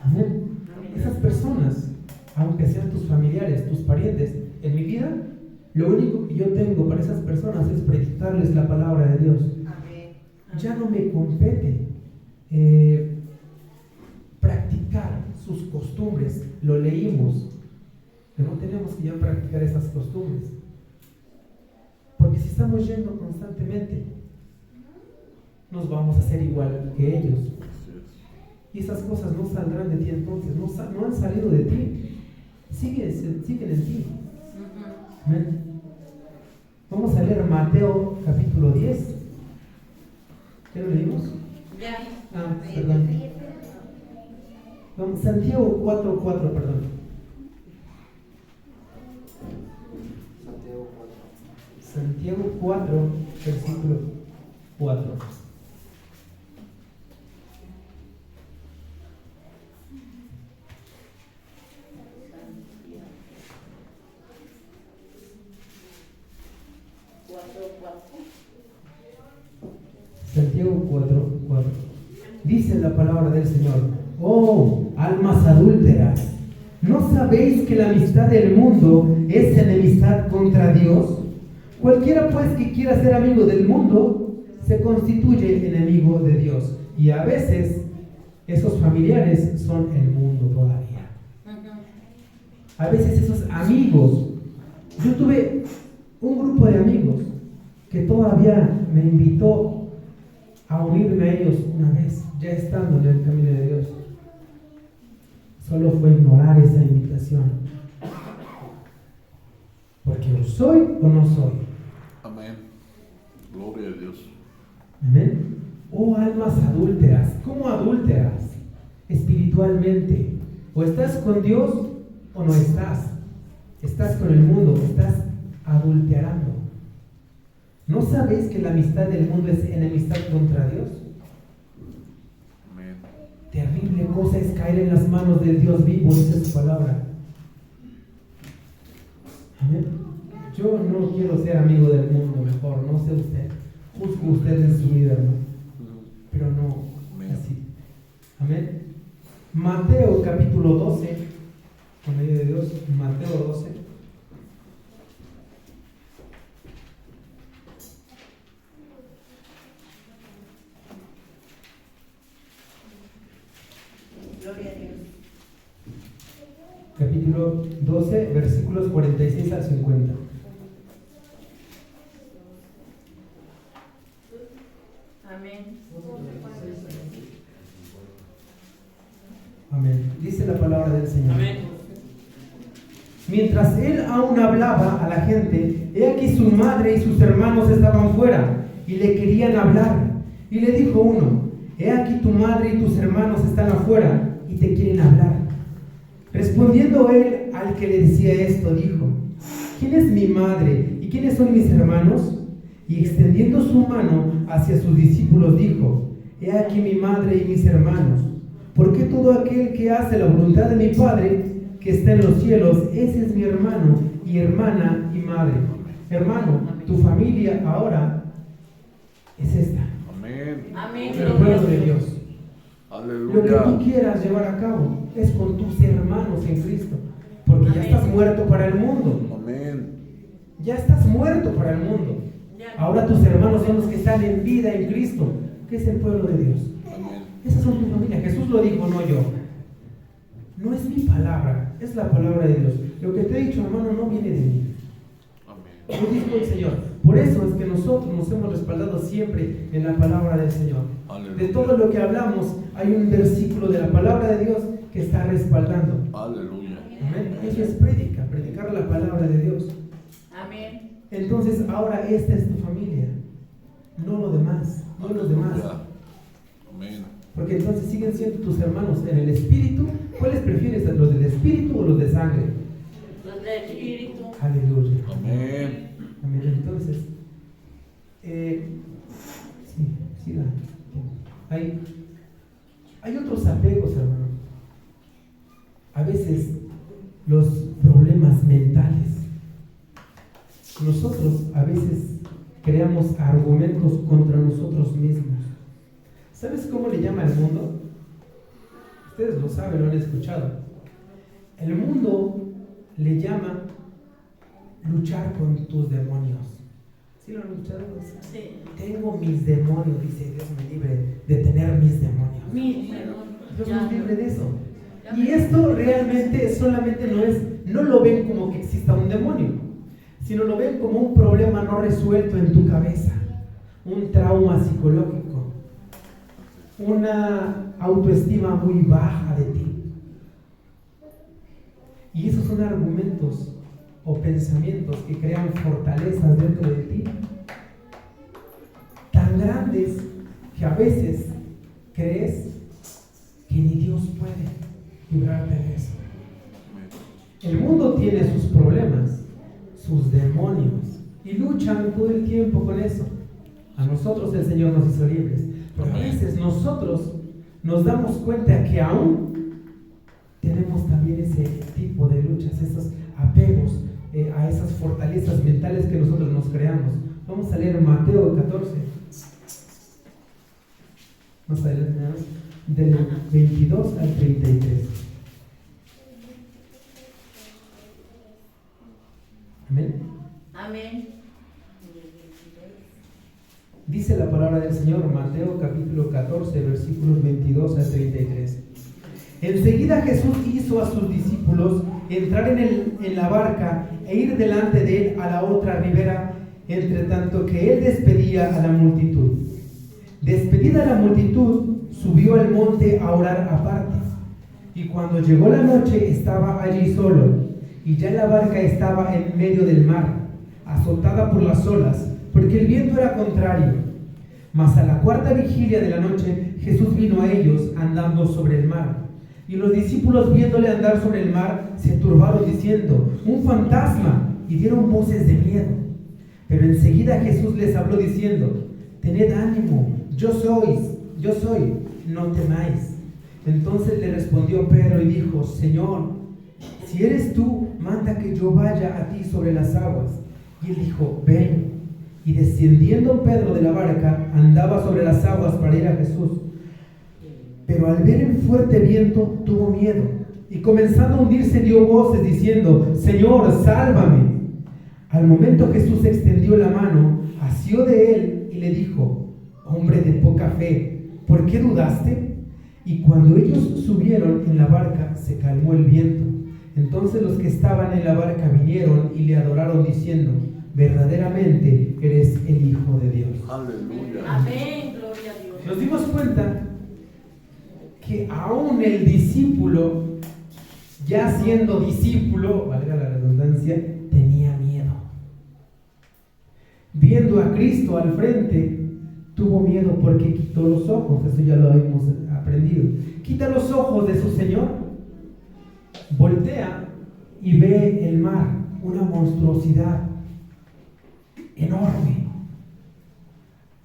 Amén. Esas personas, aunque sean tus familiares, tus parientes, en mi vida, lo único que yo tengo para esas personas es predicarles la palabra de Dios. Ya no me compete practicar sus costumbres. Lo leímos, que no tenemos que ya practicar esas costumbres, porque si estamos yendo constantemente, nos vamos a hacer igual que ellos. Y esas cosas no saldrán de ti entonces, no han salido de ti, siguen en ti. Amén. Vamos a leer Mateo capítulo 10. ¿Ya lo leímos? Ya. Perdón. Santiago 4:4, perdón. Santiago 4, versículo 4. Santiago 4:4. Dice la palabra del Señor: Oh, almas adúlteras, ¿no sabéis que la amistad del mundo es enemistad contra Dios? Cualquiera pues que quiera ser amigo del mundo se constituye enemigo de Dios. Y a veces esos familiares son el mundo todavía. A veces esos amigos, yo tuve un grupo de amigos que todavía me invitó a unirme a ellos una vez, ya estando en el camino de Dios. Solo fue ignorar esa invitación. Porque o soy o no soy. Amén. Gloria a Dios. Amén. Oh, almas adúlteras. ¿Cómo adúlteras? Espiritualmente. O estás con Dios o no estás. Estás con el mundo, estás adulterando. ¿No sabéis que la amistad del mundo es enemistad contra Dios? Amén. Terrible cosa es caer en las manos del Dios vivo, esa es su palabra. Amén. Yo no quiero ser amigo del mundo, mejor, no sé usted. Juzgue usted en su vida, ¿no? Pero no Amén. así. Amén. Mateo capítulo 12, con la ayuda de Dios, Mateo 12. Gloria a Dios. Capítulo 12, versículos 46 al 50. Amén. Amén. Dice la palabra del Señor. Amén. Mientras él aún hablaba a la gente, he aquí su madre y sus hermanos estaban fuera y le querían hablar. Y le dijo uno: he aquí tu madre y tus hermanos están afuera y te quieren hablar. Respondiendo él al que le decía esto, dijo: ¿quién es mi madre y quiénes son mis hermanos? Y extendiendo su mano hacia sus discípulos dijo: he aquí mi madre y mis hermanos. Porque todo aquel que hace la voluntad de mi Padre que está en los cielos, ese es mi hermano y hermana y madre. Hermano, tu familia ahora es esta. Amén. Amén. El pueblo de Dios. Lo que tú Aleluya. quieras llevar a cabo es con tus hermanos en Cristo. Porque ya estás muerto para el mundo. Amén. Ya estás muerto para el mundo. Ahora tus hermanos son los que están en vida en Cristo, que es el pueblo de Dios. Amén. Esas son tu familia. Jesús lo dijo, no yo. No es mi palabra, es la palabra de Dios. Lo que te he dicho, hermano, no viene de mí. Amén. Lo dijo el Señor. Por eso es que nosotros nos hemos respaldado siempre en la palabra del Señor. Aleluya. De todo lo que hablamos, hay un versículo de la palabra de Dios que está respaldando. Aleluya. Amén. Eso es predicar la palabra de Dios. Amén. Entonces, ahora esta es tu familia, no lo demás, no los demás. Aleluya. Amén. Porque entonces siguen siendo tus hermanos en el espíritu. ¿Cuáles prefieres, los del espíritu o los de sangre? Los del Espíritu. Aleluya. Amén. Amén. Entonces, sí, siga. Hay otros apegos, hermano. A veces los problemas mentales. Nosotros a veces creamos argumentos contra nosotros mismos. ¿Sabes cómo le llama el mundo? Ustedes lo saben, lo han escuchado. El mundo le llama luchar con tus demonios. ¿Sí lo han escuchado? Sí. Tengo mis demonios, dice Dios me libre de tener mis demonios. Mis demonios. Dios Ya. nos libre de eso. Y esto realmente solamente no lo ven como que exista un demonio, sino lo ven como un problema no resuelto en tu cabeza, un trauma psicológico, una autoestima muy baja de ti. Y esos son argumentos o pensamientos que crean fortalezas dentro de ti, tan grandes que a veces crees que ni Dios puede librarte de eso. El mundo tiene sus problemas, sus demonios, y luchan todo el tiempo con eso. A nosotros el Señor nos hizo libres, pero a veces nosotros nos damos cuenta que aún tenemos también ese tipo de luchas, esos apegos a esas fortalezas mentales que nosotros nos creamos. Vamos a leer Mateo 14. Más adelante, del 22 al 33. Amén. Amén. Dice la palabra del Señor, Mateo capítulo 14, versículos 22 al 33. Enseguida Jesús hizo a sus discípulos entrar en la barca e ir delante de él a la otra ribera, entre tanto que él despedía a la multitud. Despedida la multitud, subió al monte a orar aparte. Y cuando llegó la noche estaba allí solo, y ya la barca estaba en medio del mar, azotada por las olas, porque el viento era contrario. Mas a la cuarta vigilia de la noche Jesús vino a ellos andando sobre el mar. Y los discípulos, viéndole andar sobre el mar, se turbaron diciendo: ¡un fantasma! Y dieron voces de miedo. Pero enseguida Jesús les habló diciendo: tened ánimo, yo soy, no temáis. Entonces le respondió Pedro y dijo: Señor, si eres tú, manda que yo vaya a ti sobre las aguas. Y él dijo: ven. Y descendiendo Pedro de la barca, andaba sobre las aguas para ir a Jesús. Pero al ver el fuerte viento, tuvo miedo, y comenzando a hundirse dio voces diciendo: Señor, sálvame. Al momento Jesús extendió la mano, asió de él y le dijo: hombre de poca fe, ¿por qué dudaste? Y cuando ellos subieron en la barca, se calmó el viento. Entonces los que estaban en la barca vinieron y le adoraron diciendo: verdaderamente eres el Hijo de Dios. Aleluya. Amén. Gloria a Dios. Nos dimos cuenta que aún el discípulo, ya siendo discípulo, valga la redundancia, tenía miedo. Viendo a Cristo al frente, tuvo miedo porque quitó los ojos. Eso ya lo habíamos aprendido. Quita los ojos de su Señor, voltea y ve el mar, una monstruosidad enorme,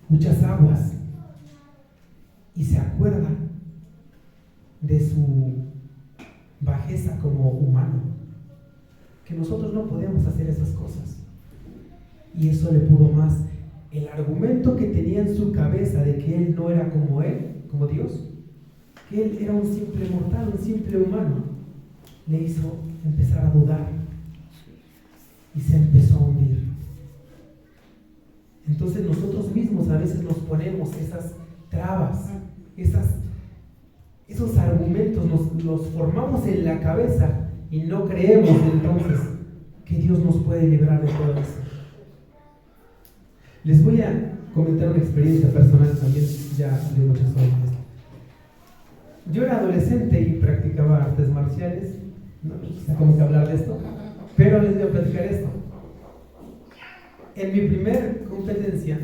muchas aguas, y se acuerda de su bajeza como humano, que nosotros no podemos hacer esas cosas. Y eso le pudo más. El argumento que tenía en su cabeza de que él no era como él, como Dios, que él era un simple mortal, un simple humano, le hizo empezar a dudar y se empezó a hundir. Entonces nosotros mismos a veces nos ponemos esas trabas, esos argumentos, los formamos en la cabeza y no creemos entonces que Dios nos puede librar de todo eso. Les voy a comentar una experiencia personal también, ya de muchas horas. Yo era adolescente y practicaba artes marciales. No me gusta como que hablar de esto, pero les voy a platicar esto. En mi primer competencia,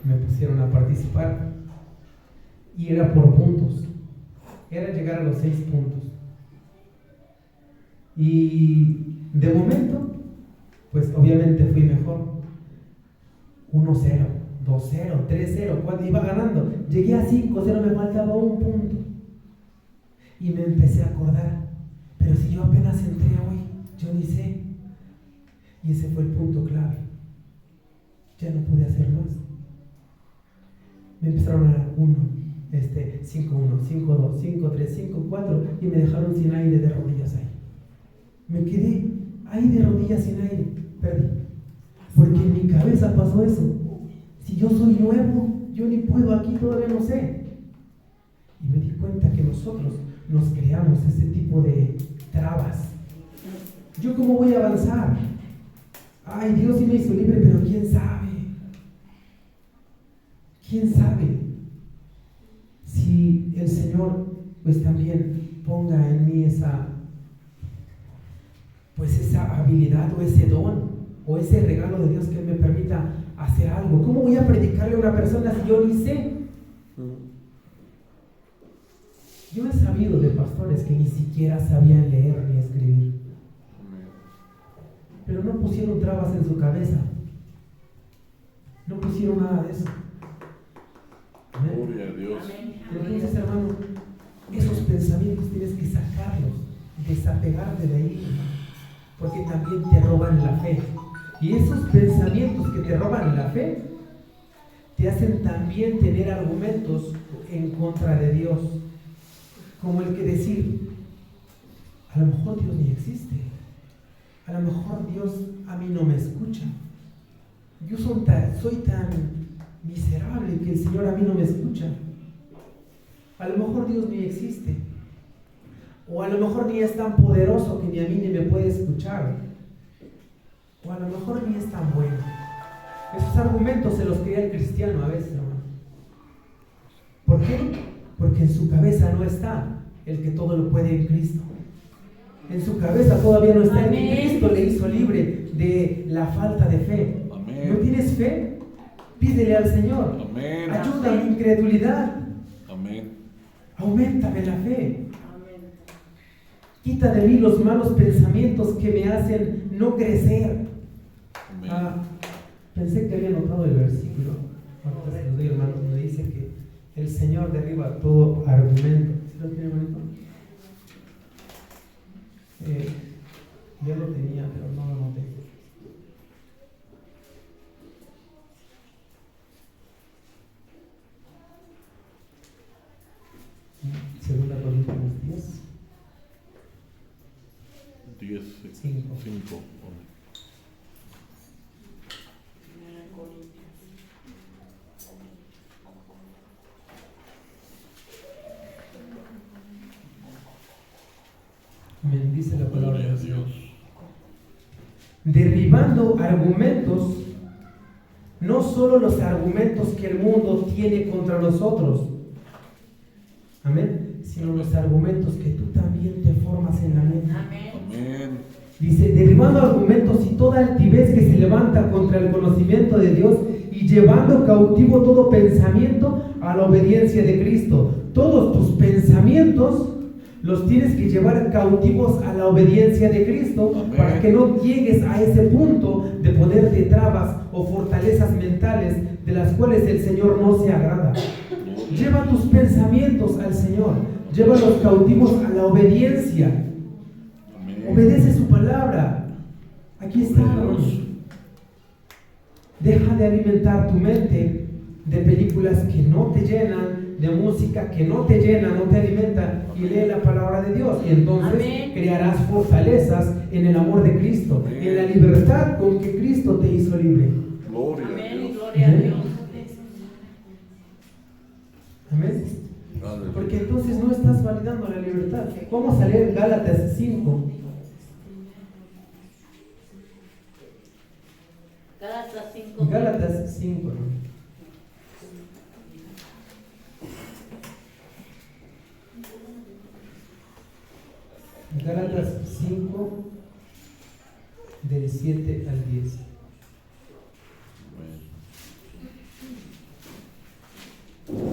me pusieron a participar y era por puntos. Era llegar a los 6 puntos. Y de momento, pues obviamente fui mejor. 1-0, 2-0, 3-0, cuando iba ganando. Llegué a 5-0, me faltaba 1 punto. Y me empecé a acordar, pero si yo apenas entré hoy, yo ni sé. Y ese fue el punto clave. Ya no pude hacer más. Me empezaron a dar 1, 5-1, 5-2, 5-3, 5-4 y me dejaron sin aire de rodillas ahí. Me quedé ahí de rodillas sin aire, perdí. Porque en mi cabeza pasó eso. Si yo soy nuevo, yo ni puedo aquí, todavía no sé. Y me di cuenta que nosotros nos creamos ese tipo de trabas. ¿Yo cómo voy a avanzar? Ay, Dios sí me hizo libre, pero ¿quién sabe? ¿Quién sabe? Si el Señor pues también ponga en mí esa habilidad o ese don o ese regalo de Dios que me permita hacer algo. ¿Cómo voy a predicarle a una persona si yo ni sé? Yo he sabido de pastores que ni siquiera sabían leer ni escribir, pero no pusieron trabas en su cabeza, no pusieron nada de eso. Gloria a Dios. Entonces, hermano, esos pensamientos tienes que sacarlos, desapegarte de ahí, porque también te roban la fe. Y esos pensamientos que te roban la fe te hacen también tener argumentos en contra de Dios, como el que decir, a lo mejor Dios ni existe, a lo mejor Dios a mí no me escucha, yo soy tan miserable que el Señor a mí no me escucha, a lo mejor Dios ni existe, o a lo mejor ni es tan poderoso que ni a mí ni me puede escuchar, o a lo mejor ni es tan bueno. Esos argumentos se los crea el cristiano a veces, hermano. ¿Por qué? Porque en su cabeza no está el que todo lo puede en Cristo. En su cabeza todavía no está el que Cristo le hizo libre de la falta de fe. Amén. ¿No tienes fe? Pídele al Señor. Amén. Ayuda a mi incredulidad. Amén. Auméntame la fe. Amén. Quita de mí los malos pensamientos que me hacen no crecer. Amén. Pensé que había notado el versículo. Ahorita se los doy, hermano, donde dice que el Señor derriba todo argumento. ¿Sí lo tiene, hermanito? Ya lo tenía, pero no lo noté. Segunda Corintios 10. 5. Primera Corintios. Me dice la palabra Gloria a de Dios. Dios. Derribando argumentos, no solo los argumentos que el mundo tiene contra nosotros, amén, sino los argumentos que tú también te formas en la mente. Amén. Amén. Dice, derribando argumentos y toda altivez que se levanta contra el conocimiento de Dios y llevando cautivo todo pensamiento a la obediencia de Cristo. Todos tus pensamientos los tienes que llevar cautivos a la obediencia de Cristo. Amén. Para que no llegues a ese punto de ponerte trabas o fortalezas mentales de las cuales el Señor no se agrada. Lleva tus pensamientos al Señor, llévalos cautivos a la obediencia. Amén. Obedece su palabra. Aquí está. Deja de alimentar tu mente de películas que no te llenan, de música que no te llena, no te alimenta, y lee la palabra de Dios. Y entonces Amén. crearás fortalezas en el amor de Cristo, Amén. en la libertad con que Cristo te hizo libre. Gloria a Amén. Dios. Gloria a Dios. Amén. Aleluya. Porque entonces no estás validando la libertad. Vamos a leer Gálatas 5. Gálatas 5. Gálatas 5. Gálatas 5, del 7 al 10. Amén.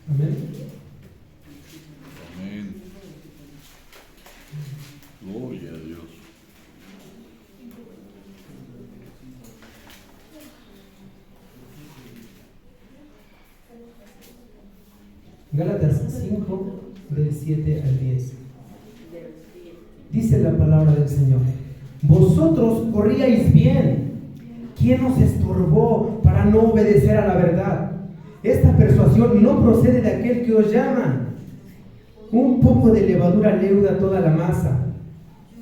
Amén. Amén. Gloria a Dios. Gálatas 5, del 7 al 10. Dice la palabra del Señor: vosotros corríais bien. ¿Quién os estorbó para no obedecer a la verdad? Esta persuasión no procede de aquel que os llama. Un poco de levadura leuda toda la masa.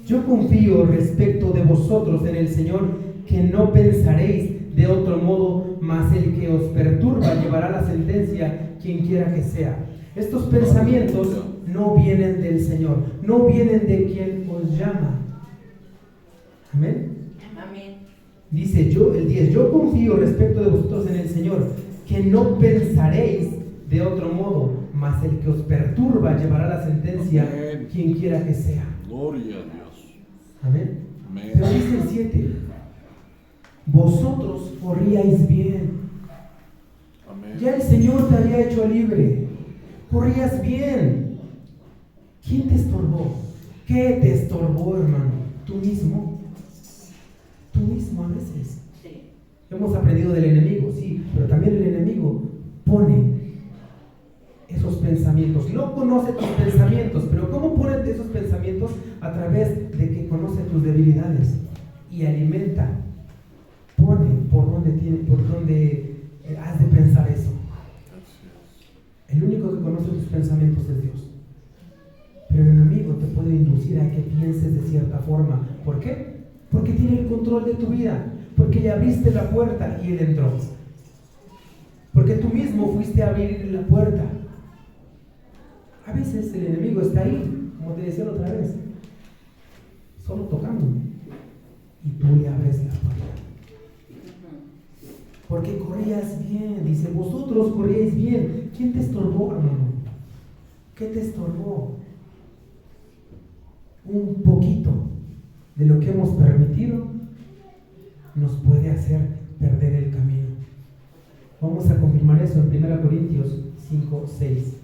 Yo confío respecto de vosotros en el Señor, que no pensaréis de otro modo, mas el que os perturba llevará la sentencia, quien quiera que sea. Estos pensamientos no vienen del Señor, no vienen de quien os llama. Amén. Amén. Dice el 10, yo confío respecto de vosotros en el Señor, que no pensaréis de otro modo, mas el que os perturba llevará la sentencia, Amén. quien quiera que sea. Gloria a Dios. Amén. Amén. Pero dice el 7, vosotros corríais bien. Amén. Ya el Señor te había hecho libre. Corrías bien. ¿Quién te estorbó? ¿Qué te estorbó, hermano? ¿Tú mismo? Tú mismo a veces. Sí. Hemos aprendido del enemigo, sí, pero también el enemigo pone esos pensamientos. No conoce tus pensamientos, pero ¿cómo pone esos pensamientos? A través de que conoce tus debilidades y alimenta dónde has de pensar eso. El único que conoce tus pensamientos es Dios. Pero el enemigo te puede inducir a que pienses de cierta forma. ¿Por qué? Porque tiene el control de tu vida. Porque le abriste la puerta y él entró. Porque tú mismo fuiste a abrir la puerta. A veces el enemigo está ahí, como te decía la otra vez, solo tocando. Y tú le abres la puerta. Porque corrías bien. Dice, vosotros corríais bien. ¿Quién te estorbó, hermano? ¿Qué te estorbó? Un poquito de lo que hemos permitido nos puede hacer perder el camino. Vamos a confirmar eso en 1 Corintios 5, 6.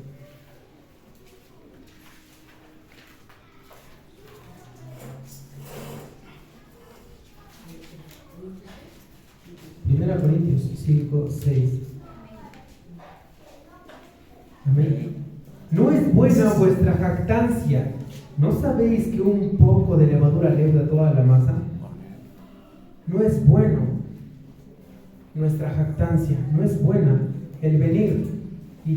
Primera Corintios 5, 6. Amén. No es buena vuestra jactancia. ¿No sabéis que un poco de levadura leuda toda la masa? No es bueno nuestra jactancia, no es buena el venir y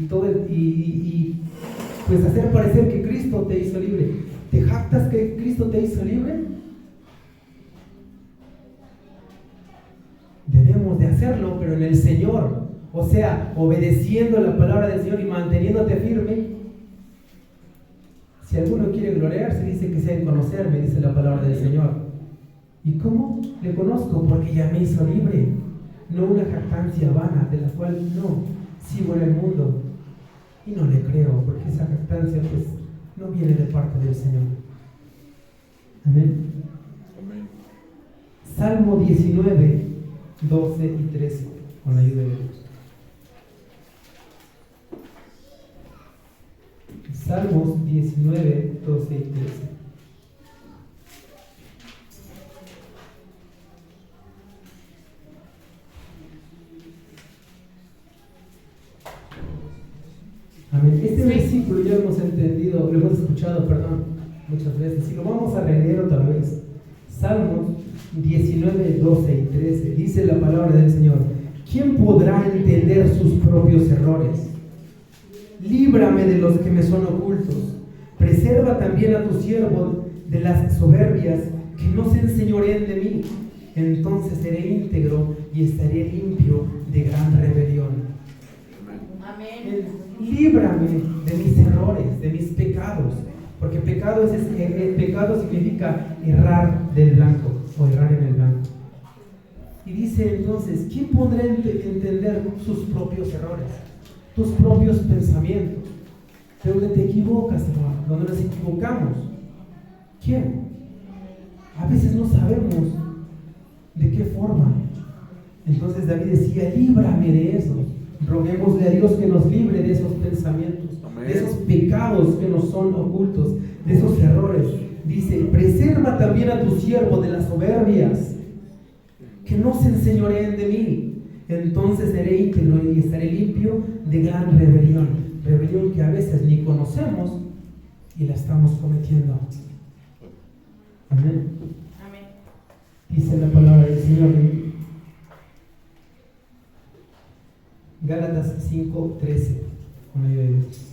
pues hacer parecer que Cristo te hizo libre. ¿Te jactas que Cristo te hizo libre? Debemos de hacerlo, pero en el Señor, o sea, obedeciendo la palabra del Señor y manteniéndote firme. Si alguno quiere gloriarse, dice que sea en conocerme, dice la palabra del Señor. ¿Y cómo le conozco? Porque ya me hizo libre. No una jactancia vana, de la cual no sigo en el mundo. Y no le creo, porque esa jactancia pues no viene de parte del Señor. Amén. Amén. Salmo 19, 12 y 13, con la ayuda de Dios. Salmos 19, 12 y 13. Amén. Este versículo ya lo hemos entendido, lo hemos escuchado, muchas veces. Y lo vamos a releer otra vez. Salmos 19, 12 y 13. Dice la palabra del Señor: ¿quién podrá entender sus propios errores? Líbrame de los que me son ocultos. Preserva también a tu siervo de las soberbias, que no se enseñoreen de mí. Entonces seré íntegro y estaré limpio de gran rebelión. Amén. Líbrame de mis errores, de mis pecados. Porque pecado significa errar del blanco o errar en el blanco. Y dice entonces, ¿quién podrá entender sus propios errores? Tus propios pensamientos. De donde te equivocas, hermano, donde nos equivocamos. ¿Quién? A veces no sabemos de qué forma. Entonces David decía, líbrame de eso. Roguémosle a Dios que nos libre de esos pensamientos. Amén. De esos pecados que nos son ocultos, de esos errores. Dice, preserva también a tu siervo de las soberbias, que no se enseñoreen de mí. Entonces seré íntegro y estaré limpio de gran rebelión. Rebelión que a veces ni conocemos y la estamos cometiendo. Amén. Amén. Dice la palabra del Señor en Gálatas 5:13, con la ayuda de Dios.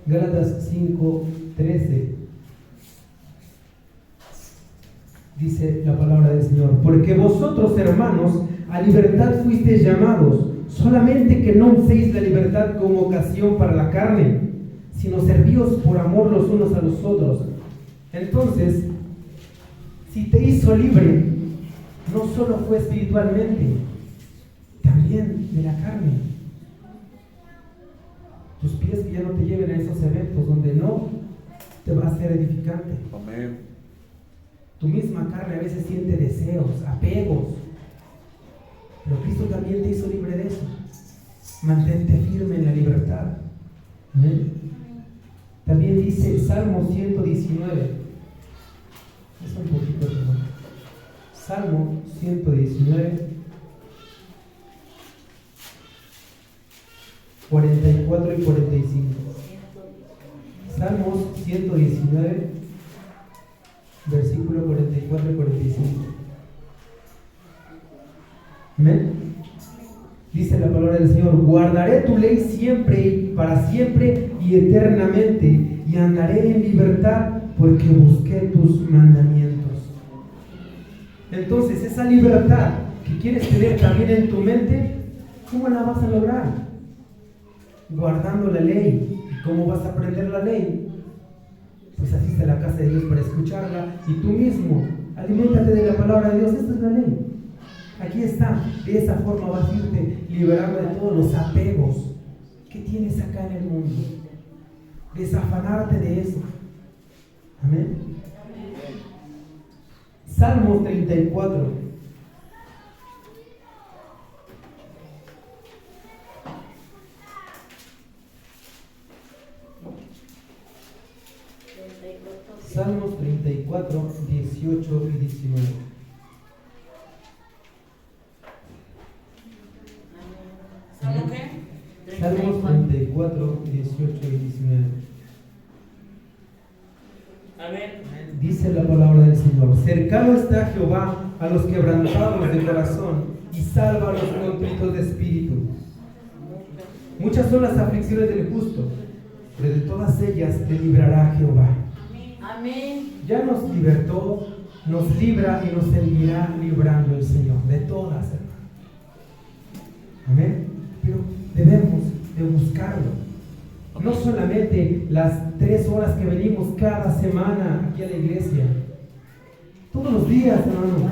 Gálatas 5:13 dice la palabra del Señor: porque vosotros, hermanos, a libertad fuisteis llamados, solamente que no uséis la libertad como ocasión para la carne, sino servíos por amor los unos a los otros. Entonces, si te hizo libre, no solo fue espiritualmente, también de la carne. Tus pies que ya no te lleven a esos eventos donde no te va a ser edificante. Amén. Tu misma carne a veces siente deseos, apegos, pero Cristo también te hizo libre de eso. Mantente firme en la libertad. Amén. También dice Salmo 119. Es un poquito, hermano. Salmo 119. 44 y 45. Salmos 119, versículo 44 y 45. Amén. Dice la palabra del Señor: guardaré tu ley siempre y para siempre y eternamente, y andaré en libertad porque busqué tus mandamientos. Entonces, esa libertad que quieres tener también en tu mente, ¿cómo la vas a lograr? Guardando la ley. ¿Y cómo vas a aprender la ley? Pues asiste a la casa de Dios para escucharla, y tú mismo aliméntate de la palabra de Dios. Esta es la ley. Aquí está. De esa forma vas a irte liberando de todos los apegos que tienes acá en el mundo. Desafanarte de eso. Amén. Salmos 34. Salmos 34, 18 y 19. ¿Salmo qué? Salmos 34, 18 y 19. Amén. Dice la palabra del Señor: cercano está Jehová a los quebrantados de corazón, y salva a los contritos de espíritu. Muchas son las aflicciones del justo, pero de todas ellas te librará Jehová. Amén. Ya nos libertó, nos libra y nos seguirá librando el Señor de todas, hermano. Amén. Pero debemos de buscarlo. No solamente las 3 horas que venimos cada semana aquí a la iglesia. Todos los días, hermano.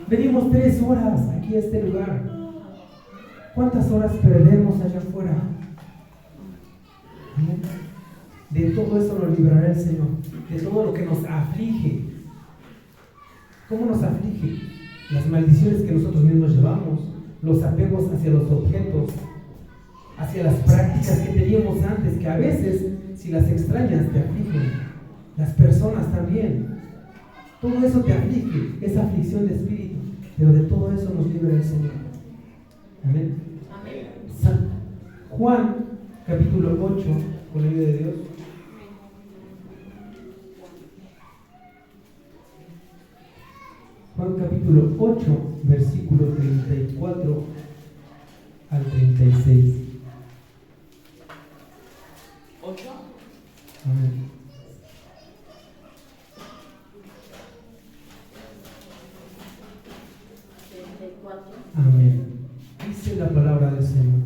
Venimos 3 horas aquí a este lugar. ¿Cuántas horas perdemos allá afuera? Amén. De todo eso nos librará el Señor. De todo lo que nos aflige. ¿Cómo nos aflige? Las maldiciones que nosotros mismos llevamos, los apegos hacia los objetos, hacia las prácticas que teníamos antes, que a veces, si las extrañas, te afligen. Las personas también. Todo eso te aflige, esa aflicción de espíritu. Pero de todo eso nos libra el Señor. Amén. Amén. Juan, capítulo 8, con la ayuda de Dios. Juan capítulo 8, versículo 34 al 36. 8. Amén. 34. Amén. Dice la palabra del Señor.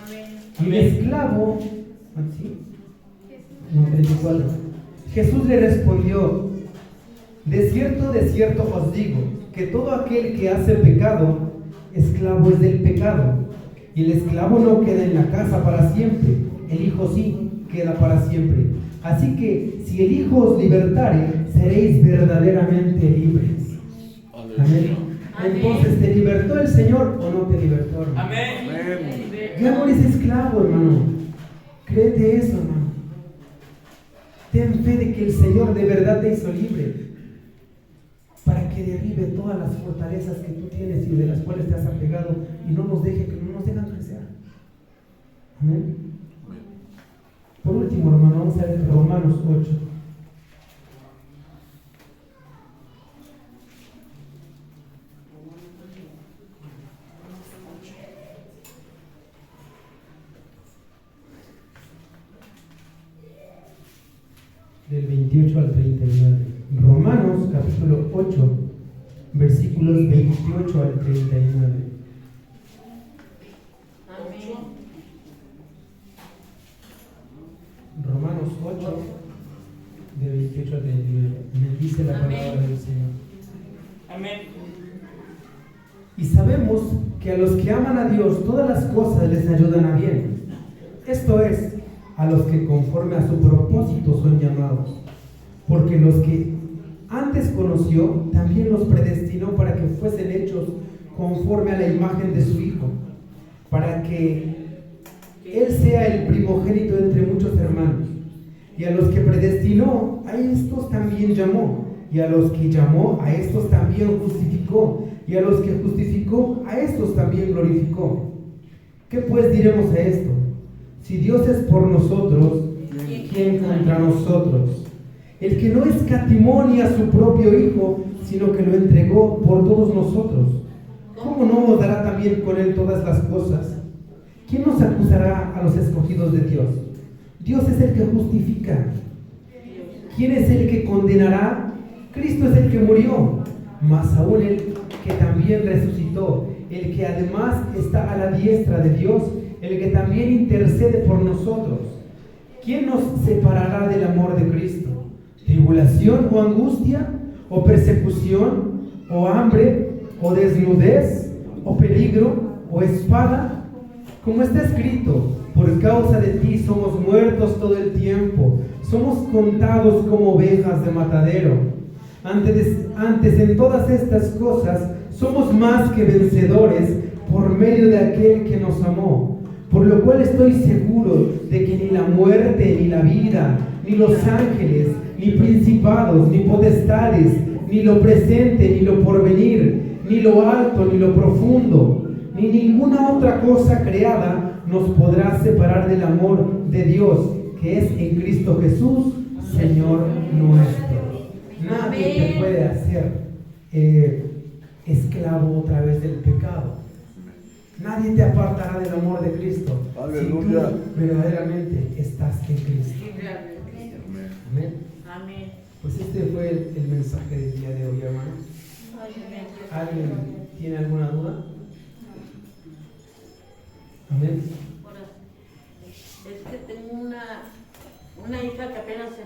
Amén. Y el esclavo, ¿sí? No, 34. Jesús le respondió: de cierto os digo, que todo aquel que hace pecado, esclavo es del pecado. Y el esclavo no queda en la casa para siempre, el Hijo sí queda para siempre. Así que si el Hijo os libertare, seréis verdaderamente libres. Amén. Entonces, ¿te libertó el Señor o no te libertó, hermano? Amén. Ya no eres esclavo, hermano. Créete eso, hermano. Ten fe de que el Señor de verdad te hizo libre, para que derribe todas las fortalezas que tú tienes y de las cuales te has apegado, y no nos dejan crecer. Amén. Por último, hermano, vamos a ver Romanos 8. Del 28 al 39. Romanos capítulo 8, versículos 28 al 39. Amén. Romanos 8, de 28 al 39. Me dice la palabra del Señor. Amén. Y sabemos que a los que aman a Dios todas las cosas les ayudan a bien. Esto es, a los que conforme a su propósito son llamados. Porque los que antes conoció, también los predestinó para que fuesen hechos conforme a la imagen de su Hijo, para que Él sea el primogénito entre muchos hermanos. Y a los que predestinó, a estos también llamó. Y a los que llamó, a estos también justificó. Y a los que justificó, a estos también glorificó. ¿Qué pues diremos a esto? Si Dios es por nosotros, ¿quién contra nosotros? El que no escatimó ni a su propio Hijo, sino que lo entregó por todos nosotros, ¿cómo no nos dará también con Él todas las cosas? ¿Quién nos acusará a los escogidos de Dios? Dios es el que justifica. ¿Quién es el que condenará? Cristo es el que murió, mas aún el que también resucitó, el que además está a la diestra de Dios, el que también intercede por nosotros. ¿Quién nos separará del amor de Cristo? ¿Tribulación o angustia? ¿O persecución? ¿O hambre? ¿O desnudez? ¿O peligro? ¿O espada? Como está escrito, por causa de ti somos muertos todo el tiempo, somos contados como ovejas de matadero. Antes en todas estas cosas somos más que vencedores por medio de aquel que nos amó. Por lo cual estoy seguro de que ni la muerte, ni la vida, ni los ángeles, ni principados, ni potestades, ni lo presente, ni lo porvenir, ni lo alto, ni lo profundo, ni ninguna otra cosa creada nos podrá separar del amor de Dios, que es en Cristo Jesús, Señor nuestro. Nadie te puede hacer esclavo otra vez del pecado. Nadie te apartará del amor de Cristo. Aleluya. Si tú verdaderamente estás en Cristo. Amén. Amén. Pues este fue el mensaje del día de hoy, hermano. ¿Alguien tiene alguna duda? Amén.